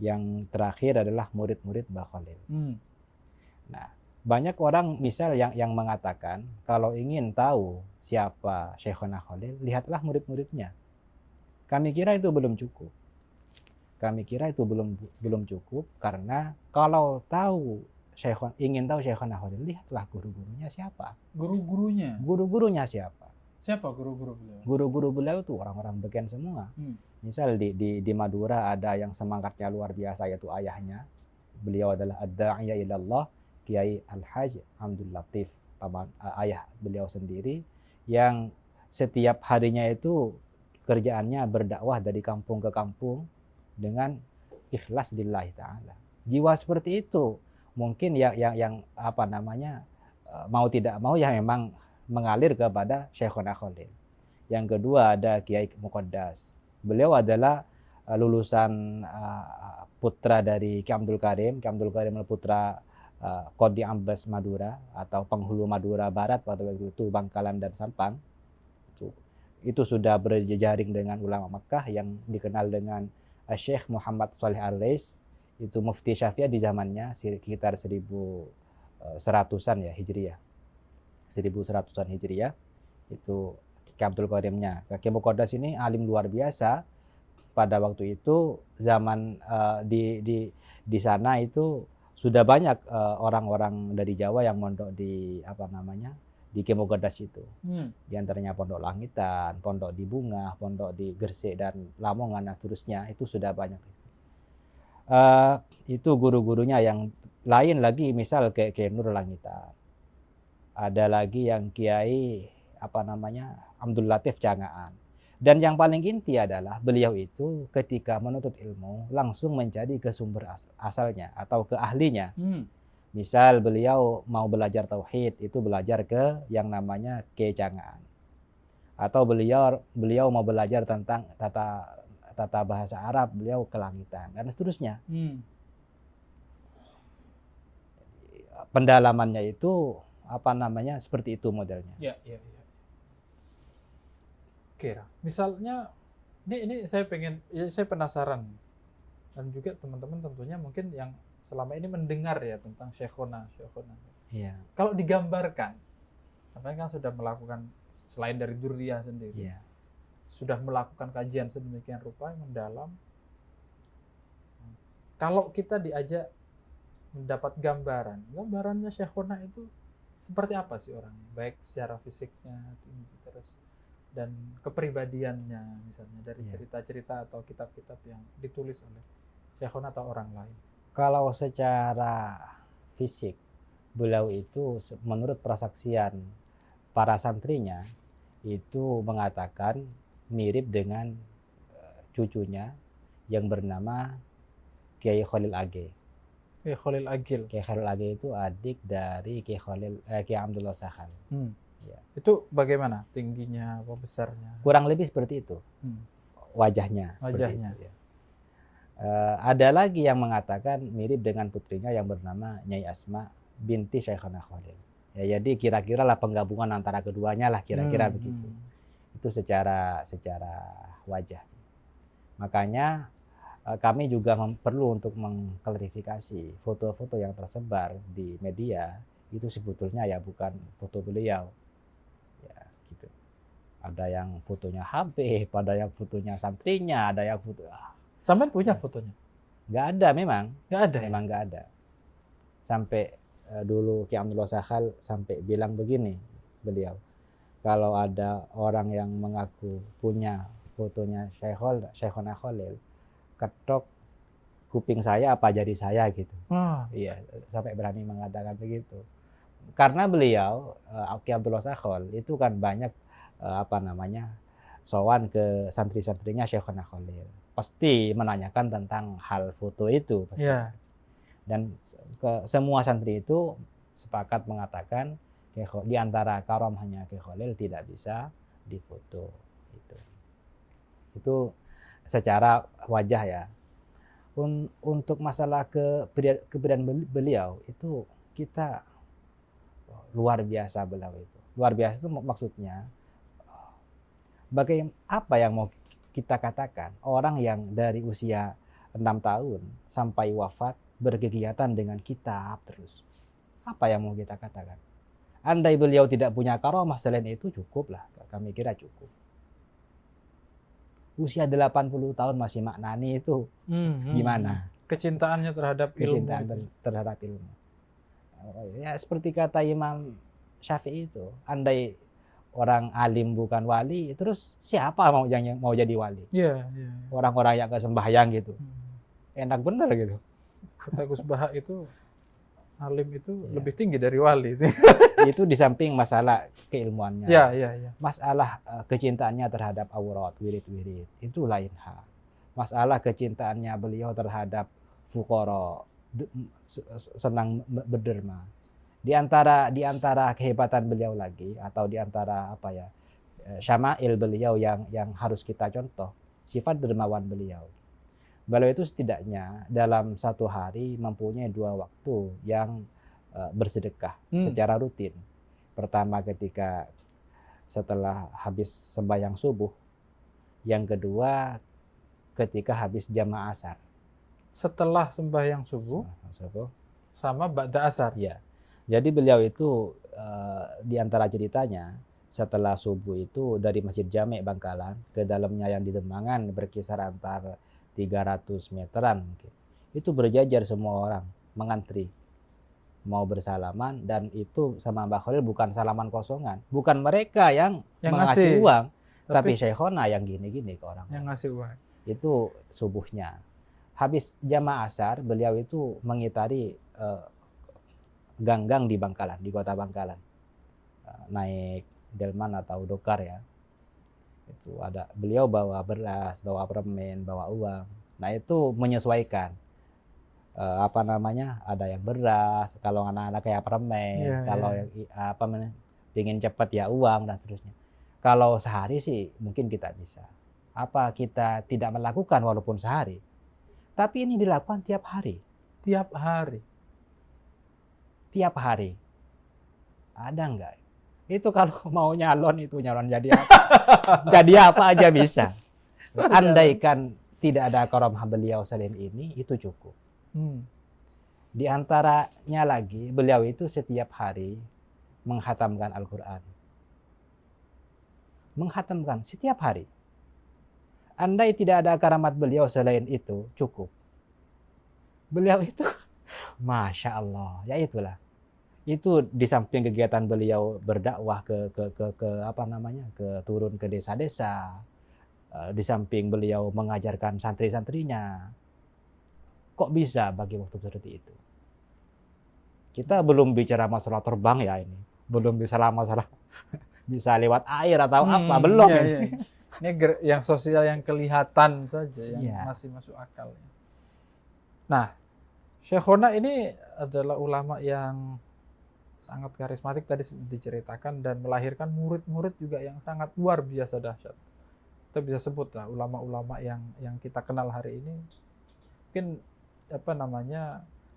Yang terakhir adalah murid-murid Mbah Khalil. Nah, banyak orang misal yang mengatakan kalau ingin tahu siapa Syekhona Khalil, lihatlah murid-muridnya. Kami kira itu belum cukup. Kami kira itu belum cukup karena kalau ingin tahu Syekhona Khalil, lihatlah guru-gurunya siapa. Guru-gurunya? Guru-gurunya siapa? Siapa guru-guru beliau? Guru-guru beliau itu orang-orang beken semua. Misal di Madura ada yang semangatnya luar biasa, yaitu ayahnya. Beliau adalah ad-da'iya ilallah, Kiai Al-Haj Abdul Latif, ayah beliau sendiri, yang setiap harinya itu kerjaannya berdakwah dari kampung ke kampung dengan ikhlas lillahi ta'ala. Jiwa seperti itu mungkin yang apa namanya, mau tidak mau ya memang mengalir kepada Syekhona Khalil. Yang kedua ada Kiai Muqaddas. Beliau adalah lulusan putra dari Ki Abdul Karim. Ki Abdul Karim adalah putra Qadi Abbas Madura atau penghulu Madura Barat pada waktu itu, Bangkalan dan Sampang. Itu sudah berjejaring dengan ulama Makkah yang dikenal dengan Syekh Muhammad Shalih Al-Rais. Itu mufti Syafi'iyah di zamannya sekitar 1100-an ya Hijriyah. 1100-an Hijriyah itu Ki Abdul Karimnya. Ki Muqaddas ini alim luar biasa. Pada waktu itu zaman di sana itu sudah banyak orang-orang dari Jawa yang mondok di apa namanya, di Ki Muqaddas itu. Di antaranya Pondok Langitan, Pondok di Bunga, Pondok di Gresik dan Lamongan dan seterusnya, itu sudah banyak. Itu guru-gurunya. Yang lain lagi misal kayak Nur Langitan. Ada lagi yang Kiai apa namanya, Abdul Latif Jangaan. Dan yang paling inti adalah beliau itu ketika menuntut ilmu langsung mencari ke sumber asalnya atau ke ahlinya. Misal beliau mau belajar tauhid, itu belajar ke yang namanya Kiai Jangaan. Atau beliau mau belajar tentang tata bahasa Arab, beliau ke Langitan dan seterusnya. Pendalamannya itu apa namanya, seperti itu modelnya. Ya. Oke, misalnya ini saya penasaran, dan juga teman-teman tentunya mungkin yang selama ini mendengar ya tentang Syekhona. Iya. Kalau digambarkan, sampai kan sudah melakukan selain dari Durriyah sendiri, sudah melakukan kajian sedemikian rupa yang mendalam. Kalau kita diajak mendapat gambarannya Syekhona itu seperti apa sih orangnya, baik secara fisiknya terus dan kepribadiannya, misalnya dari cerita-cerita atau kitab-kitab yang ditulis oleh Syekhona atau orang lain. Kalau secara fisik, beliau itu menurut persaksian para santrinya itu mengatakan mirip dengan cucunya yang bernama Kiai Khalil Age. Kiai Khalil Agil. Kiai Khalil Age itu adik dari Kiai Abdullah Sakhan. Ya. Itu bagaimana tingginya, apa besarnya? Kurang lebih seperti itu. Wajahnya. Seperti itu, ya. Ada lagi yang mengatakan mirip dengan putrinya yang bernama Nyai Asma binti Syekhona Khalil. Ya, jadi kira-kira lah penggabungan antara keduanya lah kira-kira begitu. Itu secara wajah. Makanya kami juga perlu untuk mengklarifikasi foto-foto yang tersebar di media itu sebetulnya ya bukan foto beliau, ya gitu. Ada yang fotonya Habib, ada yang fotonya santrinya, ada yang foto Sampean punya fotonya? nggak ada memang, Nggak ada ya? memang nggak ada. Sampai dulu Ki Abdullah Sakhal sampai bilang begini beliau, kalau ada orang yang mengaku punya fotonya Syekhona Khalil, ketok kuping saya apa jadi saya gitu. Wah, Iya, sampai berani mengatakan begitu. Karena beliau Ki Abdullah Sakhal itu kan banyak sowan ke santri-santrinya Syekhona Khalil. Pasti menanyakan tentang hal foto itu pasti. ya. Dan semua santri itu sepakat mengatakan di antara karomahnya Ki Khalil tidak bisa difoto gitu. Itu secara wajah ya. Untuk masalah kepribadian beliau itu kita luar biasa beliau itu. Luar biasa itu maksudnya apa yang mau kita katakan? Orang yang dari usia 6 tahun sampai wafat berkegiatan dengan kitab terus. Apa yang mau kita katakan? Andai beliau tidak punya karomah selain itu cukup lah. Kami kira cukup. Usia 80 tahun masih maknani itu gimana? Kecintaannya terhadap ilmu. Kecintaan terhadap ilmu. Ya seperti kata Imam Syafi'i itu, andai orang alim bukan wali, terus siapa yang mau jadi wali? Iya, iya. Orang-orang yang gak sembahyang gitu. Enak bener gitu. Kata Gus Baha itu alim itu Iya. lebih tinggi dari wali. Itu di samping masalah keilmuannya. Iya, iya, iya. Masalah kecintaannya terhadap aurat, wirid-wirid, itu lain hal. Masalah kecintaannya beliau terhadap fuqara, senang berderma. Di antara kehebatan beliau lagi atau di antara syama'il beliau yang harus kita contoh, sifat dermawan beliau. Beliau itu setidaknya dalam satu hari mempunyai 2 waktu yang bersedekah secara rutin. Pertama ketika setelah habis sembahyang subuh, yang kedua ketika habis jamaah asar. Setelah sembahyang subuh sama ba'da asar. Ya. Jadi beliau itu di antara ceritanya setelah subuh itu dari Masjid Jami' Bangkalan ke dalamnya yang di Demangan berkisar antara 300 meteran mungkin. Itu berjajar semua orang mengantri mau bersalaman, dan itu sama Mbah Khalil bukan salaman kosongan. Bukan mereka yang mengasih uang, tapi Syekhona yang gini-gini ke orang. Yang ngasih uang. Itu subuhnya. Habis jamaah asar, beliau itu mengitari gang-gang di Bangkalan, di kota Bangkalan. Naik delman atau dokar ya. Itu ada beliau bawa beras, bawa permen, bawa uang. Nah, itu menyesuaikan. Ada yang beras, kalau anak-anak kayak permen, kalau ingin cepat ya uang dan seterusnya. Kalau sehari sih mungkin kita bisa. Apa kita tidak melakukan walaupun sehari? Tapi ini dilakukan tiap hari. Tiap hari. Tiap hari. Ada enggak? Itu kalau mau nyalon jadi apa? Jadi apa aja bisa. Andaikan tidak ada karomah beliau selain ini, itu cukup. Di antaranya lagi, beliau itu setiap hari menghatamkan Al-Quran. Menghatamkan setiap hari. Andai tidak ada karamat beliau selain itu, cukup. Beliau itu, Masya Allah, ya itulah. Itu di samping kegiatan beliau berdakwah ke turun ke desa-desa, di samping beliau mengajarkan santri-santrinya. Kok bisa bagi waktu seperti itu? Kita belum bicara masalah terbang ya ini. Belum bicara masalah bisa lewat air atau apa. Belum iya, ini. iya. Ini yang sosial yang kelihatan saja, yang masih masuk akal. Nah, Syekhona ini adalah ulama yang sangat karismatik tadi diceritakan dan melahirkan murid-murid juga yang sangat luar biasa dahsyat. Kita bisa sebut lah ulama-ulama yang kita kenal hari ini. Mungkin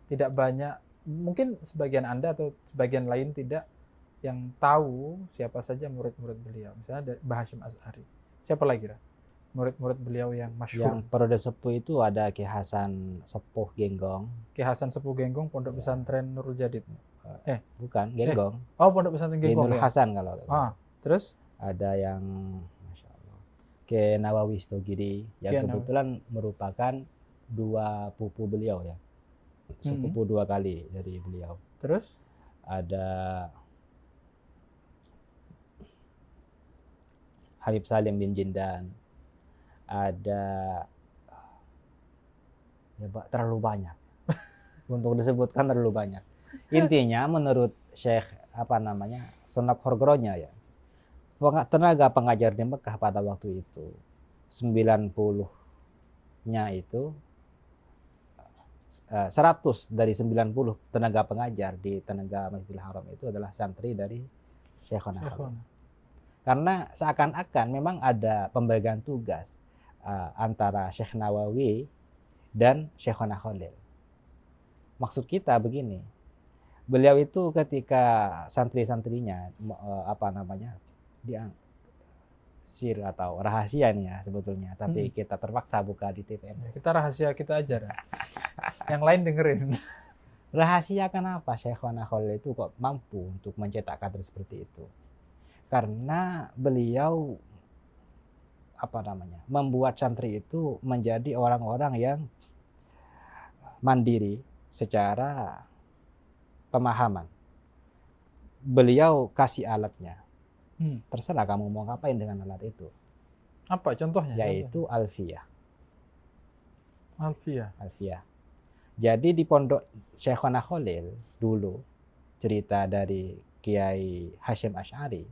tidak banyak, mungkin sebagian Anda atau sebagian lain tidak yang tahu siapa saja murid-murid beliau. Misalnya Mbah Hasyim Asy'ari. Siapa lagi? murid-murid beliau yang Yang masyhur. periode sepuh itu ada Ki Hasan Sepuh Genggong. Ki Hasan Sepuh Genggong, Pondok Ya. Pesantren Nurul Jadid. Eh, Bukan, Genggong. oh Pondok Pesantren Genggong Zainul ya. Hasan kalau. Terus Ada yang Masya Allah, Ki Nawawi Stogiri yang Ki kebetulan merupakan dua pupu beliau ya. Sepupu dua kali dari beliau. terus Ada Habib Salim bin Jindan, ada ya terlalu banyak untuk disebutkan, terlalu banyak. Intinya menurut Syekh Senap Horgronya ya, tenaga pengajar di Mekah pada waktu itu 90-nya itu 100 dari 90 tenaga pengajar di tenaga Masjidil Haram itu adalah santri dari Syekhona Khalil. Karena seakan-akan memang ada pembagian tugas antara Syekh Nawawi dan Syekhona Khalil. Maksud kita begini, beliau itu ketika santri-santrinya dia sir atau rahasia nih ya sebetulnya, tapi kita terpaksa buka di TVM. Kita rahasia kita aja dah. Yang lain dengerin. Rahasia kenapa Syekhona Khalil itu kok mampu untuk mencetak kader seperti itu? Karena beliau membuat santri itu menjadi orang-orang yang mandiri secara pemahaman. Beliau kasih alatnya. Terserah kamu mau ngapain dengan alat itu. Apa contohnya? Yaitu alfiyah. Alfiyah. Jadi di pondok Syekhona Khalil dulu, cerita dari Kiai Hasyim Asy'ari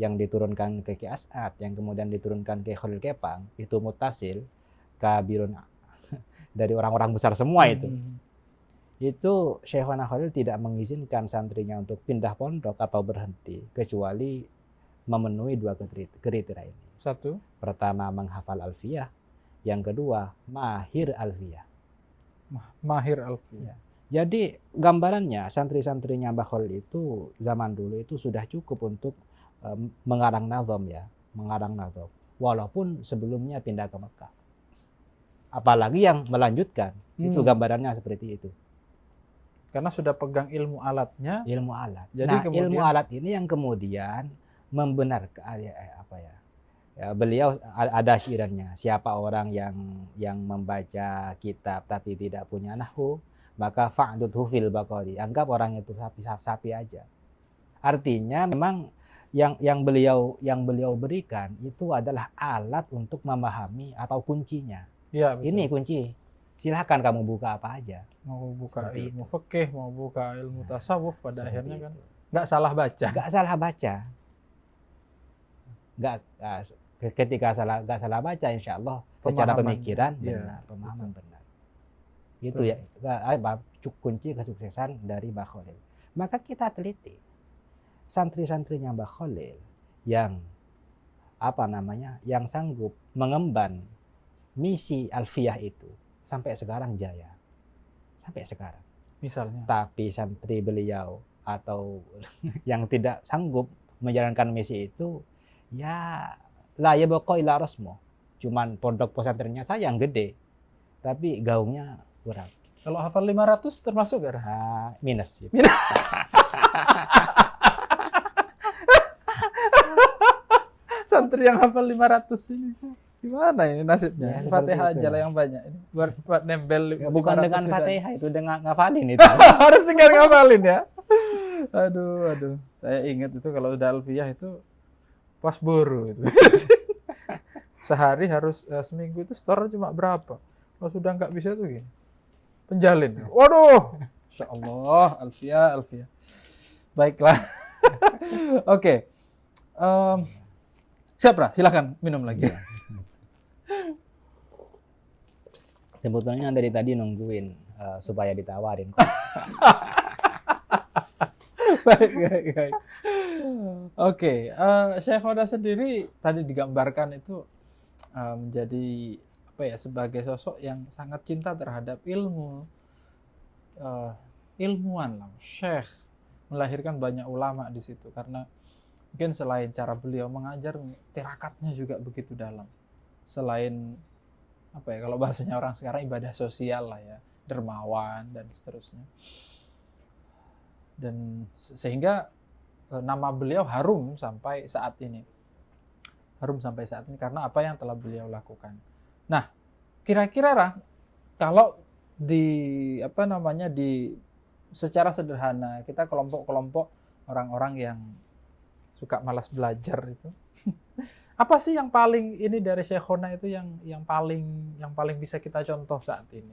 yang diturunkan ke Ki As'ad, yang kemudian diturunkan ke Khalil Kepang, itu mutasil kabirun dari orang-orang besar semua itu. Itu Syekhona Khalil tidak mengizinkan santrinya untuk pindah pondok atau berhenti kecuali memenuhi dua kriteria ini. Satu, Pertama menghafal alfiyah, yang kedua mahir alfiyah. mahir alfiyah. Jadi gambarannya santri-santrinya Mbah Khalil itu zaman dulu itu sudah cukup untuk mengarang nazom ya, walaupun sebelumnya pindah ke Mekah. Apalagi yang melanjutkan, itu gambarannya seperti itu. Karena sudah pegang ilmu alatnya. Ilmu alat. Jadi nah, kemudian, ilmu alat ini yang kemudian membenarkan beliau ada syirannya. Siapa orang yang membaca kitab tapi tidak punya nahwu, maka fa'dudhu fil baqari. Anggap orang itu sapi aja. Artinya memang yang beliau berikan itu adalah alat untuk memahami atau kuncinya. Ya, betul. Ini kunci. Silahkan kamu buka apa aja. Mau buka Seperti ilmu fikih, mau buka ilmu tasawuf, pada Seperti akhirnya kan itu. nggak salah baca. Nggak salah baca. Ketika nggak salah baca, insya Allah secara pemikiran benar, pemahaman benar. Itu ya kunci kesuksesan dari Mbah Khalil. Maka kita teliti santri-santrinya Mbah Khalil yang yang sanggup mengemban misi alfiyah itu sampai sekarang jaya. Sampai sekarang. Misalnya. Tapi santri beliau atau yang tidak sanggup menjalankan misi itu, ya la yabqa ila rasmo. Cuman pondok pesantrennya saya yang gede, tapi gaungnya kurang. Kalau hafal 500 termasuk gak? Minus. Gitu. Santri yang hafal 500 ini gimana ini nasibnya? Ya, Fatihah aja lah yang banyak ini. Buat nembel. Ya, bukan dengan Fatihah, itu dengan ngafalin itu. Harus tinggal ngafalin ya. Aduh. Saya ingat itu kalau udah alfiyah itu pas buru itu. Sehari harus seminggu itu store cuma berapa? Kalau sudah nggak bisa tuh gini. Penjalin. Waduh. Insyaallah alfiyah. Baiklah. Oke. Siapa? Silakan minum lagi. Sebetulnya dari tadi nungguin supaya ditawarin. Baik. Oke, Syekh Hoda sendiri tadi digambarkan itu menjadi sebagai sosok yang sangat cinta terhadap ilmu, ilmuwan lah, Syekh, melahirkan banyak ulama di situ karena mungkin selain cara beliau mengajar, tirakatnya juga begitu dalam. selain apa ya, kalau bahasanya orang sekarang ibadah sosial lah ya, dermawan dan seterusnya. Dan sehingga nama beliau harum sampai saat ini. Harum sampai saat ini karena apa yang telah beliau lakukan. Nah, kira-kira kalau di apa namanya di secara sederhana kita kelompok-kelompok orang-orang yang suka malas belajar itu, apa sih yang paling ini dari Syekhona itu yang paling bisa kita contoh saat ini,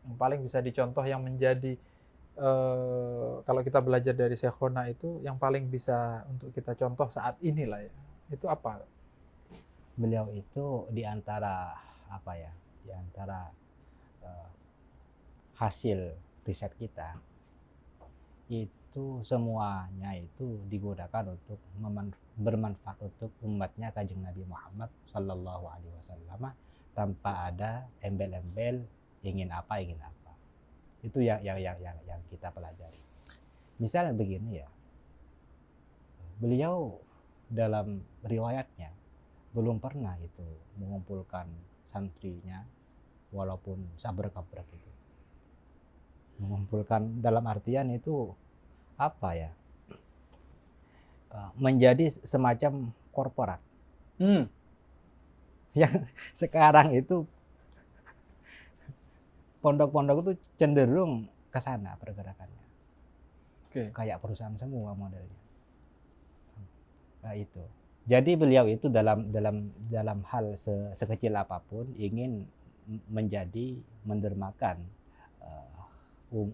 yang paling bisa dicontoh, yang menjadi kalau kita belajar dari Syekhona itu yang paling bisa untuk kita contoh saat inilah ya, itu apa? Beliau itu di antara apa ya, di antara hasil riset kita itu semuanya itu digunakan untuk bermanfaat untuk umatnya Kanjeng Nabi Muhammad Sallallahu Alaihi Wasallam tanpa ada embel-embel ingin apa. Itu yang kita pelajari. Misalnya begini ya, beliau dalam riwayatnya belum pernah itu mengumpulkan santrinya walaupun sabrek-kabrek itu. Mengumpulkan dalam artian itu apa ya, menjadi semacam korporat yang sekarang itu pondok-pondok itu cenderung ke sana pergerakannya. Kayak perusahaan semua modelnya. Nah, itu. Jadi beliau itu dalam hal sekecil apapun ingin mendermakan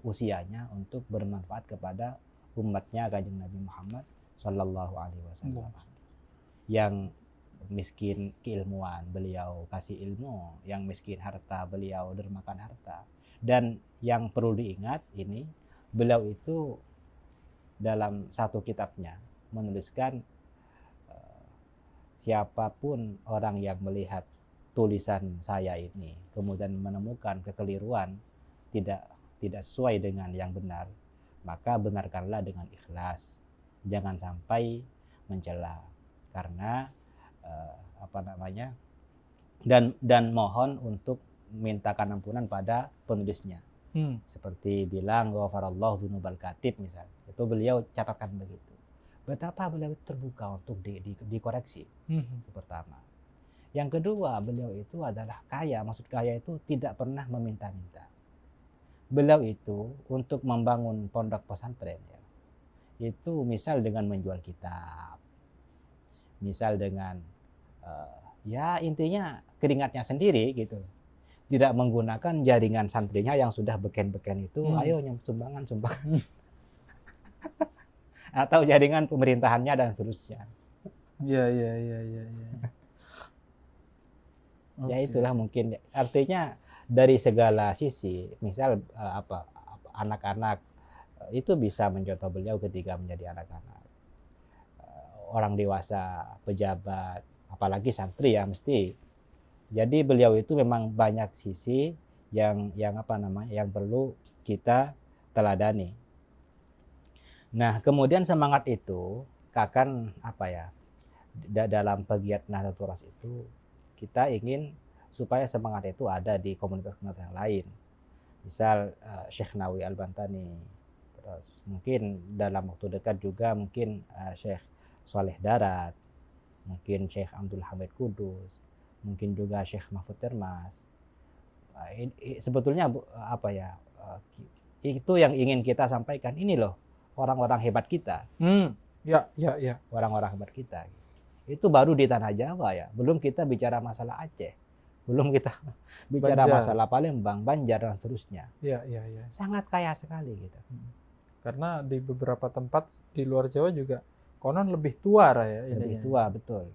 usianya untuk bermanfaat kepada umatnya Kanjeng Nabi Muhammad Sallallahu Alaihi Wasallam. Yang miskin keilmuan, beliau kasih ilmu. Yang miskin harta, beliau dermakan harta. Dan yang perlu diingat ini, beliau itu dalam satu kitabnya menuliskan siapapun orang yang melihat tulisan saya ini kemudian menemukan kekeliruan, tidak sesuai dengan yang benar, maka benarkanlah dengan ikhlas, jangan sampai mencela, karena dan mohon untuk mintakan ampunan pada penulisnya. Seperti bilang ghafarallahu dzunubal katib misalnya, itu beliau catatkan begitu. Betapa beliau terbuka untuk dikoreksi. Itu pertama. Yang kedua, beliau itu adalah kaya. Maksud kaya itu tidak pernah meminta-minta. Beliau itu untuk membangun pondok pesantren ya, itu misal dengan menjual kitab, misal dengan ya intinya keringatnya sendiri gitu, tidak menggunakan jaringan santrinya yang sudah beken-beken itu, ayo sumbangan atau jaringan pemerintahannya dan seterusnya. Iya. Ya itulah mungkin artinya dari segala sisi, misal anak-anak itu bisa mencontoh beliau ketika menjadi anak-anak, orang dewasa, pejabat, apalagi santri ya mesti. Jadi beliau itu memang banyak sisi yang perlu kita teladani. Nah, kemudian semangat itu akan dalam pegiat Nahdlatul Ulama itu kita ingin supaya semangat itu ada di komunitas-komunitas yang lain. Misal Syekh Nawawi Al-Bantani, terus mungkin dalam waktu dekat juga mungkin Syekh Saleh Darat, mungkin Syekh Abdul Hamid Kudus, mungkin juga Syekh Mahfud Termas. Sebetulnya itu yang ingin kita sampaikan, ini loh orang-orang hebat kita. Ya. Orang-orang hebat kita. Itu baru di tanah Jawa ya, belum kita bicara masalah Aceh, belum kita bicara masalah Palembang, Banjar dan seterusnya. Ya. Sangat kaya sekali gitu. Karena di beberapa tempat di luar Jawa juga konon lebih tua ya ini. Lebih tua, betul.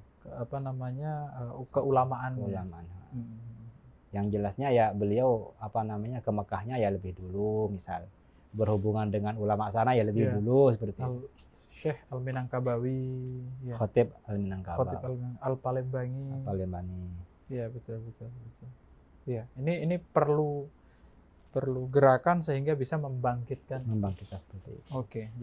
Keulamaan. Yang jelasnya ya beliau ke Mekahnya ya lebih dulu, misal berhubungan dengan ulama sana ya lebih dulu seperti itu. Syekh Al-Minangkabawi, ya. Khotib Al-Minangkabawi, Khotib Al-Palembani. Iya, betul. Iya, ini perlu gerakan sehingga bisa membangkitkan seperti itu. Oke.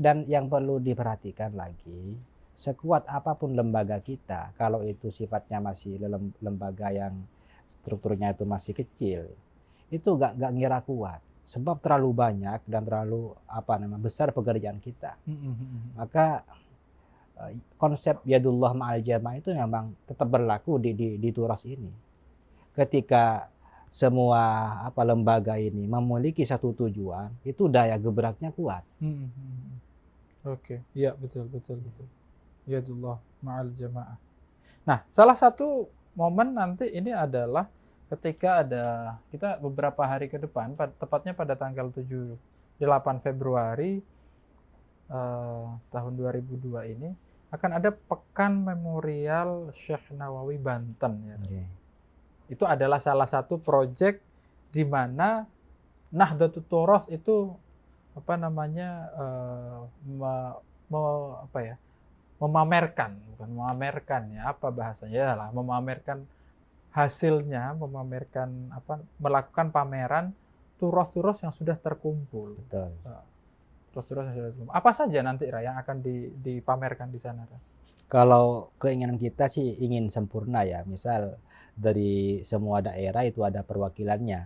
Dan yang perlu diperhatikan lagi, sekuat apapun lembaga kita, kalau itu sifatnya masih lembaga yang strukturnya itu masih kecil, itu nggak ngira kuat. Sebab terlalu banyak dan terlalu besar pekerjaan kita. Maka konsep yadullah ma'al jamaah itu memang tetap berlaku di turas ini. Ketika semua lembaga ini memiliki satu tujuan, itu daya gebraknya kuat. Oke, iya betul. Yadullah ma'al jamaah. Nah, salah satu momen nanti ini adalah ketika ada kita beberapa hari ke depan, tepatnya pada tanggal 8 Februari tahun 2002 ini akan ada Pekan Memorial Syekh Nawawi Banten ya. Okay. Itu adalah salah satu proyek di mana Nahdlatul Thoroz itu memamerkan memamerkan hasilnya, melakukan pameran turos-turos yang sudah terkumpul. Betul. Turos-turos yang sudah terkumpul. Apa saja nanti yang akan dipamerkan di sana? Kalau keinginan kita sih ingin sempurna ya, misal dari semua daerah itu ada perwakilannya.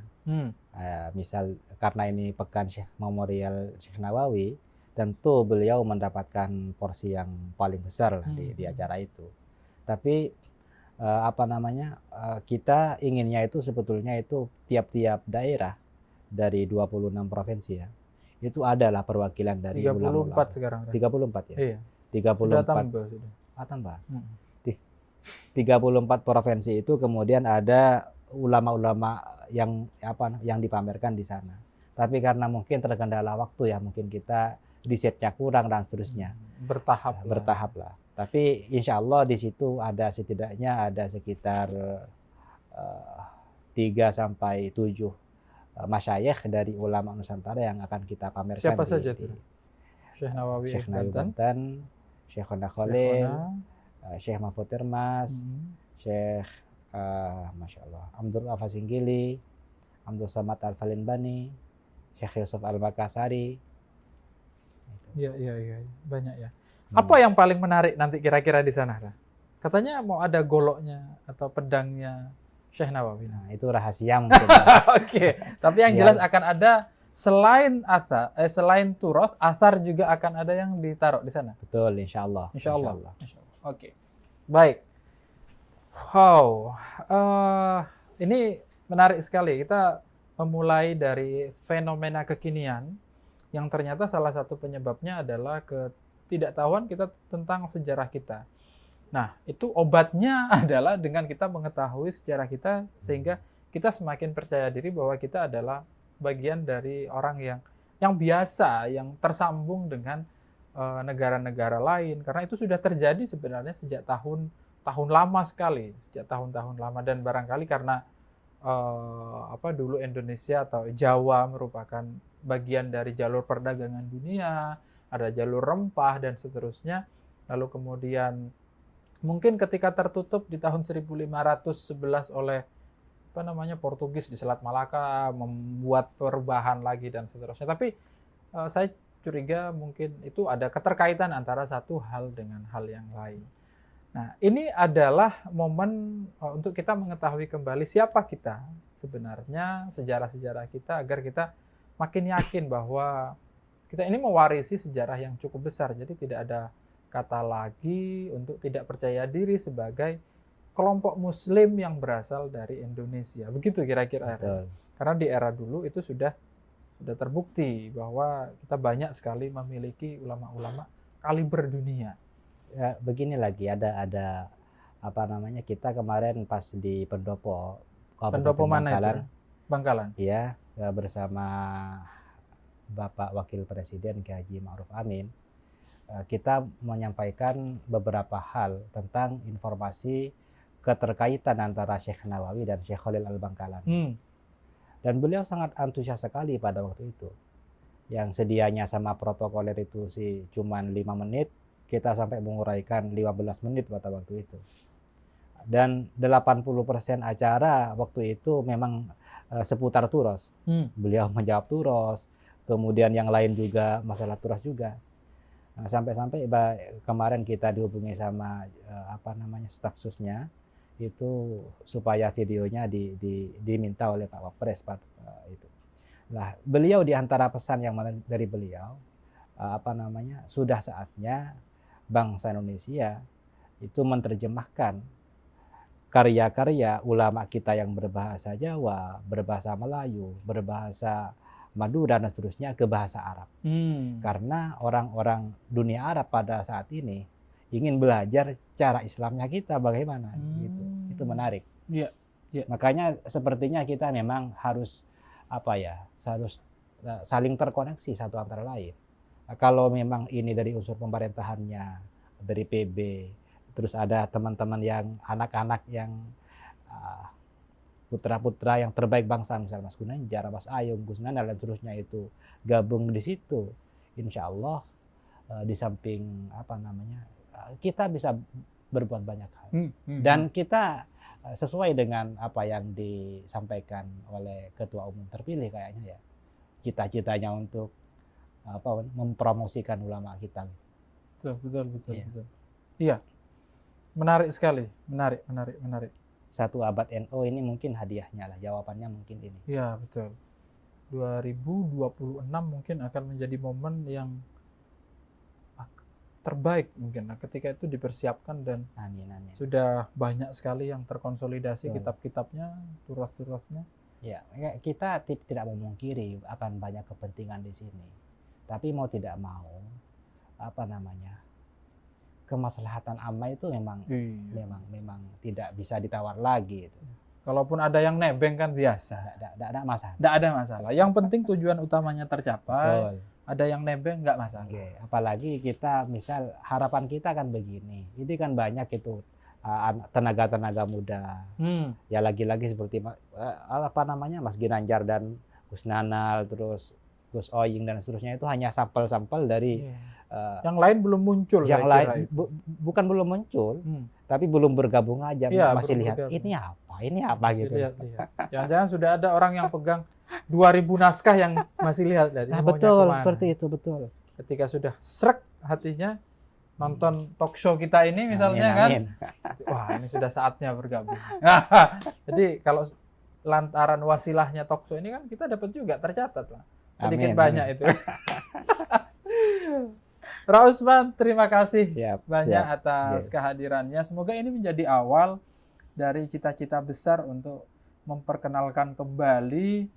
Misal karena ini Pekan Syekh Memorial Syekh Nawawi, tentu beliau mendapatkan porsi yang paling besar lah di acara itu. Tapi kita inginnya itu sebetulnya itu tiap-tiap daerah dari 26 provinsi ya, itu adalah perwakilan dari 34 sekarang. 34 ya. Iya. 34. Sudah tambah sudah. Tambah. 34 provinsi itu kemudian ada ulama-ulama yang dipamerkan di sana. Tapi karena mungkin terkendala waktu ya, mungkin kita risetnya kurang dan seterusnya. Bertahap lah. Tapi insya Allah di situ ada setidaknya sekitar 3 sampai 7 masyayikh dari ulama Nusantara yang akan kita pamerkan. Siapa saja itu? Syekh Nawawi Banten, Syekh Honda Khalil, Syekh Mahfud Termas, Syekh Masya Allah, Abdul Afa Singgili, Abdul Samad Al-Falin Bani, Syekh Yusuf Al-Makassari. Iya, banyak ya. Apa yang paling menarik nanti kira-kira di sana? Katanya mau ada goloknya atau pedangnya Syekh Nawawi. Nah, itu rahasia mungkin. Oke, tapi yang jelas akan ada selain turos, athar juga akan ada yang ditaruh di sana. Betul, insya Allah. Oke, baik. Wow, ini menarik sekali. Kita memulai dari fenomena kekinian yang ternyata salah satu penyebabnya adalah ketidaktahuan kita tentang sejarah kita. Nah, itu obatnya adalah dengan kita mengetahui sejarah kita sehingga kita semakin percaya diri bahwa kita adalah bagian dari orang yang biasa, yang tersambung dengan negara-negara lain. Karena itu sudah terjadi sebenarnya sejak tahun lama sekali, sejak tahun-tahun lama, dan barangkali karena dulu Indonesia atau Jawa merupakan bagian dari jalur perdagangan dunia, ada jalur rempah dan seterusnya. Lalu kemudian mungkin ketika tertutup di tahun 1511 oleh Portugis di Selat Malaka, membuat perubahan lagi dan seterusnya. Tapi saya curiga mungkin itu ada keterkaitan antara satu hal dengan hal yang lain. Nah, ini adalah momen untuk kita mengetahui kembali siapa kita sebenarnya, sejarah-sejarah kita, agar kita makin yakin bahwa kita ini mewarisi sejarah yang cukup besar. Jadi tidak ada kata lagi untuk tidak percaya diri sebagai kelompok muslim yang berasal dari Indonesia. Begitu kira-kira. Karena di era dulu itu sudah terbukti bahwa kita banyak sekali memiliki ulama-ulama kaliber dunia. Ya, begini lagi ada kita kemarin pas di Pendopo mana itu? Bangkalan. Iya, bersama Bapak Wakil Presiden Kiai Haji Ma'ruf Amin. Kita menyampaikan beberapa hal tentang informasi keterkaitan antara Syekh Nawawi dan Syekh Khalil Al-Bangkalan. Dan beliau sangat antusias sekali pada waktu itu. Yang sedianya sama protokoler itu sih cuman 5 menit, kita sampai menguraikan 15 menit pada waktu itu. Dan 80% acara waktu itu memang seputar turos. Beliau menjawab turos, kemudian yang lain juga masalah turos juga. Nah, sampai-sampai kemarin kita dihubungi sama staf susnya itu supaya videonya diminta oleh Pak Wapres itu. Nah, beliau di antara pesan yang dari beliau sudah saatnya bangsa Indonesia itu menerjemahkan karya-karya ulama kita yang berbahasa Jawa, berbahasa Melayu, berbahasa Madura dan seterusnya ke bahasa Arab. Karena orang-orang dunia Arab pada saat ini ingin belajar cara Islamnya kita bagaimana gitu. Itu menarik. Iya, iya. Makanya sepertinya kita memang harus harus saling terkoneksi satu antara lain. Kalau memang ini dari unsur pemerintahannya, dari PB, terus ada teman-teman yang anak-anak yang putra-putra yang terbaik bangsa, misalnya Mas Gunanjar, Mas Ayung, Gus Nanal dan seterusnya itu gabung di situ, insya Allah di samping kita bisa berbuat banyak hal. Dan kita sesuai dengan apa yang disampaikan oleh Ketua Umum terpilih kayaknya ya, cita-citanya untuk mempromosikan ulama kita. Betul. Iya. Menarik sekali, menarik. 1 abad NU ini mungkin hadiahnya lah, jawabannya mungkin ini. Iya, betul. 2026 mungkin akan menjadi momen yang terbaik mungkin ketika itu dipersiapkan dan Amin. sudah banyak sekali yang terkonsolidasi kitab-kitabnya, turas-turasnya. Ya, kita tidak memungkiri akan banyak kepentingan di sini. Tapi mau tidak mau kemaslahatan amma itu memang tidak bisa ditawar lagi. Kalaupun ada yang nebeng kan biasa. Tidak ada masalah. Tidak ada masalah. Yang penting tujuan utamanya tercapai. Betul. Ada yang nebeng nggak masalah. Oke. Apalagi kita misal harapan kita kan begini. Ini kan banyak itu tenaga-tenaga muda. Ya lagi-lagi seperti Mas Ginanjar dan Gus Nanal, terus Gus Oying dan seterusnya itu hanya sampel-sampel dari yang lain belum muncul. Yang lain bukan belum muncul, tapi belum bergabung aja. Masih lihat ini apa gitu. Lihat. Jangan-jangan sudah ada orang yang pegang 2000 naskah yang masih lihat dari. Nah, betul seperti itu, betul. Ketika sudah srek hatinya nonton talk show kita ini misalnya kan, wah ini sudah saatnya bergabung. Jadi kalau lantaran wasilahnya talk show ini kan kita dapat juga tercatat lah. Sedikit banyak itu. Ra Usman, terima kasih banyak atas kehadirannya. Semoga ini menjadi awal dari cita-cita besar untuk memperkenalkan kembali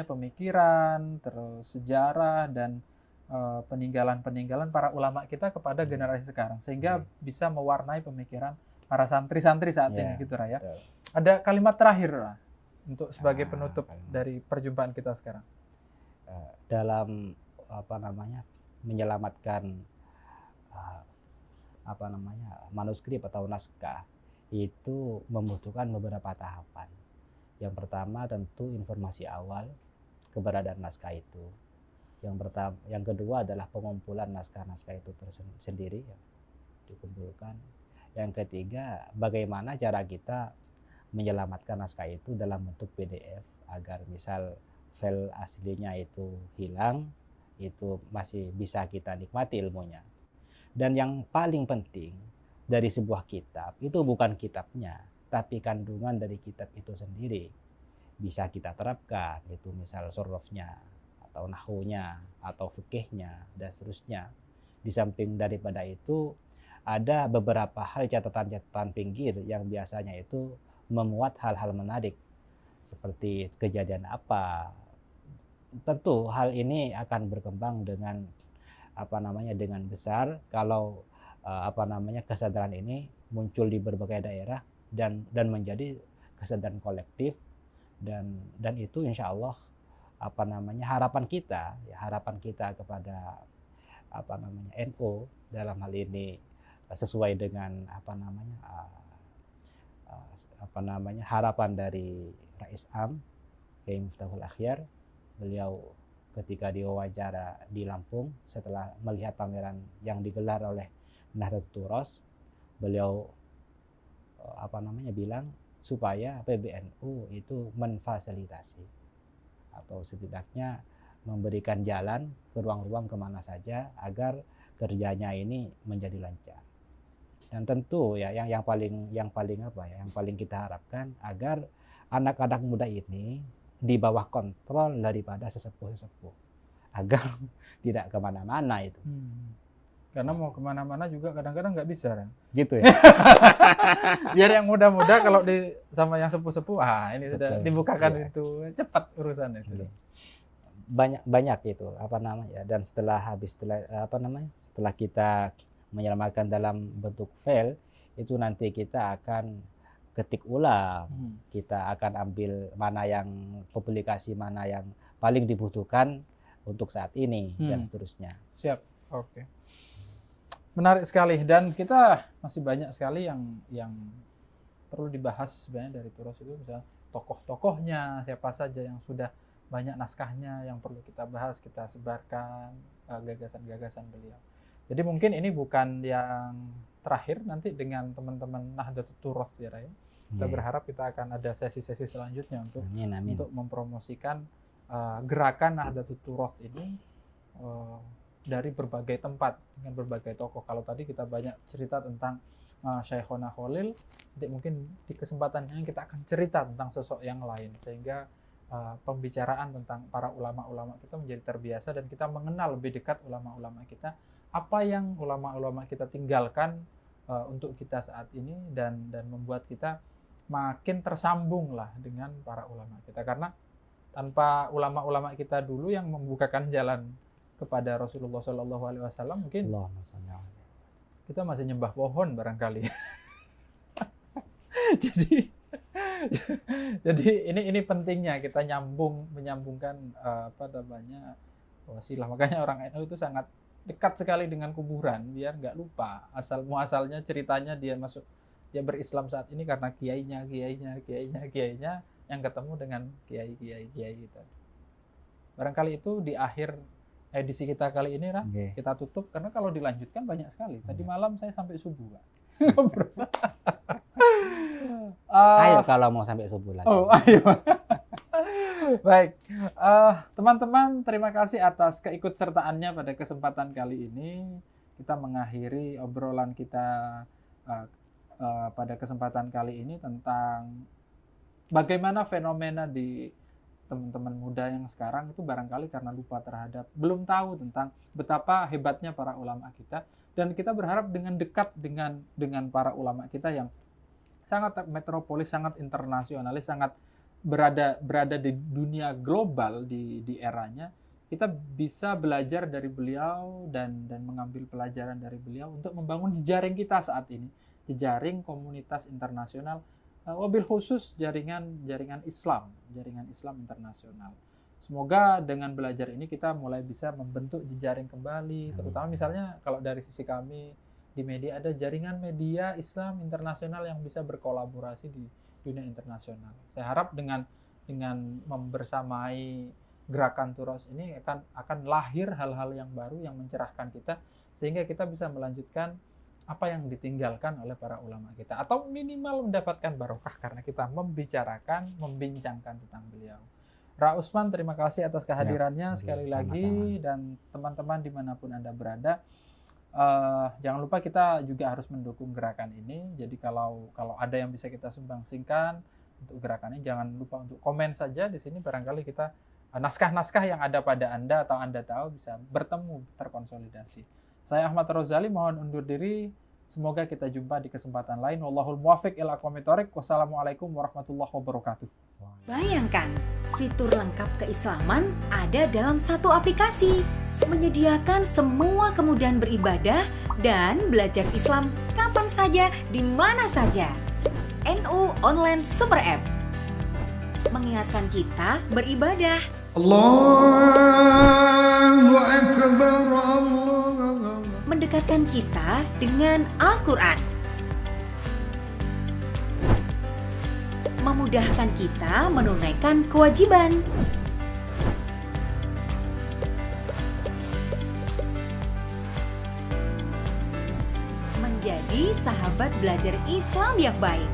pemikiran, terus sejarah dan peninggalan-peninggalan para ulama kita kepada generasi sekarang, sehingga bisa mewarnai pemikiran para santri-santri saat ini gitu, Raya. Ada kalimat terakhir lah untuk sebagai penutup dari perjumpaan kita sekarang. Dalam menyelamatkan manuskrip atau naskah itu membutuhkan beberapa tahapan. Yang pertama tentu informasi awal keberadaan naskah itu. Yang kedua adalah pengumpulan naskah-naskah itu sendiri dikumpulkan. Yang ketiga, bagaimana cara kita menyelamatkan naskah itu dalam bentuk PDF agar misal file aslinya itu hilang, itu masih bisa kita nikmati ilmunya. Dan yang paling penting dari sebuah kitab itu bukan kitabnya, tapi kandungan dari kitab itu sendiri bisa kita terapkan, itu misal surufnya atau nahunya atau fikihnya dan seterusnya. Di samping daripada itu ada beberapa hal catatan-catatan pinggir yang biasanya itu memuat hal-hal menarik seperti kejadian apa. Tentu hal ini akan berkembang dengan dengan besar kalau kesadaran ini muncul di berbagai daerah dan menjadi kesadaran kolektif dan itu insya Allah harapan kita kepada NU dalam hal ini sesuai dengan harapan dari Rais Am Kiai Miftahul Akhyar. Beliau ketika diwawancara di Lampung setelah melihat pameran yang digelar oleh Nahdlatul Turos, beliau bilang supaya PBNU itu memfasilitasi atau setidaknya memberikan jalan ke ruang-ruang kemana saja agar kerjanya ini menjadi lancar. Dan tentu ya yang paling kita harapkan agar anak-anak muda ini di bawah kontrol daripada sesepuh-sesepuh agar tidak kemana-mana itu. Karena mau kemana-mana juga kadang-kadang nggak bisa kan? Gitu ya. Biar yang muda-muda kalau sama yang sepuh-sepuh, ini Betul. sudah dibukakan Iya. itu cepat urusan itu. Banyak itu dan setelah kita menyelamatkan dalam bentuk file itu nanti kita akan ketik ulang, kita akan ambil mana yang publikasi mana yang paling dibutuhkan untuk saat ini dan seterusnya. Siap, oke. Menarik sekali, dan kita masih banyak sekali yang perlu dibahas sebenarnya dari Turos itu, misalnya tokoh-tokohnya siapa saja yang sudah banyak naskahnya yang perlu kita bahas, kita sebarkan gagasan-gagasan beliau. Jadi mungkin ini bukan yang terakhir, nanti dengan teman-teman Nahdlatul Turos ya Ray. Kita berharap kita akan ada sesi-sesi selanjutnya untuk mempromosikan gerakan Nahdlatul Turos ini dari berbagai tempat dengan berbagai tokoh. Kalau tadi kita banyak cerita tentang Syekhona Khalil, nanti mungkin di kesempatan ini kita akan cerita tentang sosok yang lain sehingga pembicaraan tentang para ulama-ulama kita menjadi terbiasa dan kita mengenal lebih dekat ulama-ulama kita, apa yang ulama-ulama kita tinggalkan untuk kita saat ini dan membuat kita makin tersambung lah dengan para ulama kita, karena tanpa ulama-ulama kita dulu yang membukakan jalan kepada Rasulullah SAW mungkin kita masih nyembah pohon barangkali. Jadi ini pentingnya kita menyambungkan wasilah. Makanya orang NU itu sangat dekat sekali dengan kuburan biar nggak lupa muasalnya ceritanya dia berislam saat ini karena kiainya yang ketemu dengan kiai kita. Barangkali itu di akhir edisi kita kali ini, kita tutup karena kalau dilanjutkan banyak sekali. Tadi malam saya sampai subuh, Pak. Ayo kalau mau sampai subuh lagi. Ayo. Baik, teman-teman, terima kasih atas keikutsertaannya pada kesempatan kali ini. Kita mengakhiri obrolan kita pada kesempatan kali ini tentang bagaimana fenomena di teman-teman muda yang sekarang itu barangkali karena belum tahu tentang betapa hebatnya para ulama kita, dan kita berharap dengan dekat dengan para ulama kita yang sangat metropolis, sangat internasionalis, sangat berada di dunia global di eranya, kita bisa belajar dari beliau dan mengambil pelajaran dari beliau untuk membangun jejaring kita saat ini, jejaring komunitas internasional, wabil khusus jaringan Islam internasional. Semoga dengan belajar ini kita mulai bisa membentuk jejaring kembali, terutama misalnya kalau dari sisi kami di media ada jaringan media Islam internasional yang bisa berkolaborasi di dunia internasional. Saya harap dengan membersamai gerakan Turos ini akan lahir hal-hal yang baru yang mencerahkan kita sehingga kita bisa melanjutkan apa yang ditinggalkan oleh para ulama kita, atau minimal mendapatkan barokah karena kita membincangkan tentang beliau. Ra Usman, terima kasih atas kehadirannya sekali lagi, dan teman-teman dimanapun Anda berada, jangan lupa kita juga harus mendukung gerakan ini. Jadi kalau ada yang bisa kita sumbangsingkan untuk gerakan ini, jangan lupa untuk komen saja di sini, barangkali kita naskah-naskah yang ada pada Anda atau Anda tahu bisa bertemu, terkonsolidasi. Saya Ahmad Rozali mohon undur diri. Semoga kita jumpa di kesempatan lain. Wallahul muwaffiq ila aqwamit thoriq. Wassalamualaikum warahmatullahi wabarakatuh. Bayangkan, fitur lengkap keislaman ada dalam satu aplikasi, menyediakan semua kemudahan beribadah dan belajar Islam kapan saja, di mana saja. NU Online Super App mengingatkan kita beribadah. Allahu Akbar, Allah. Mendekatkan kita dengan Al-Quran. Memudahkan kita menunaikan kewajiban. Menjadi sahabat belajar Islam yang baik.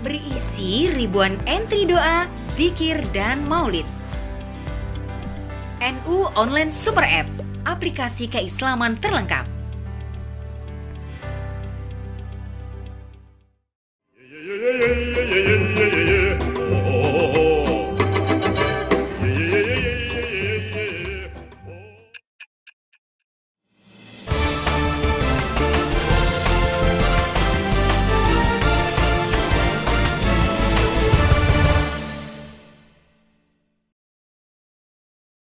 Berisi ribuan entry doa, zikir, dan maulid. NU Online Super App, aplikasi keislaman terlengkap.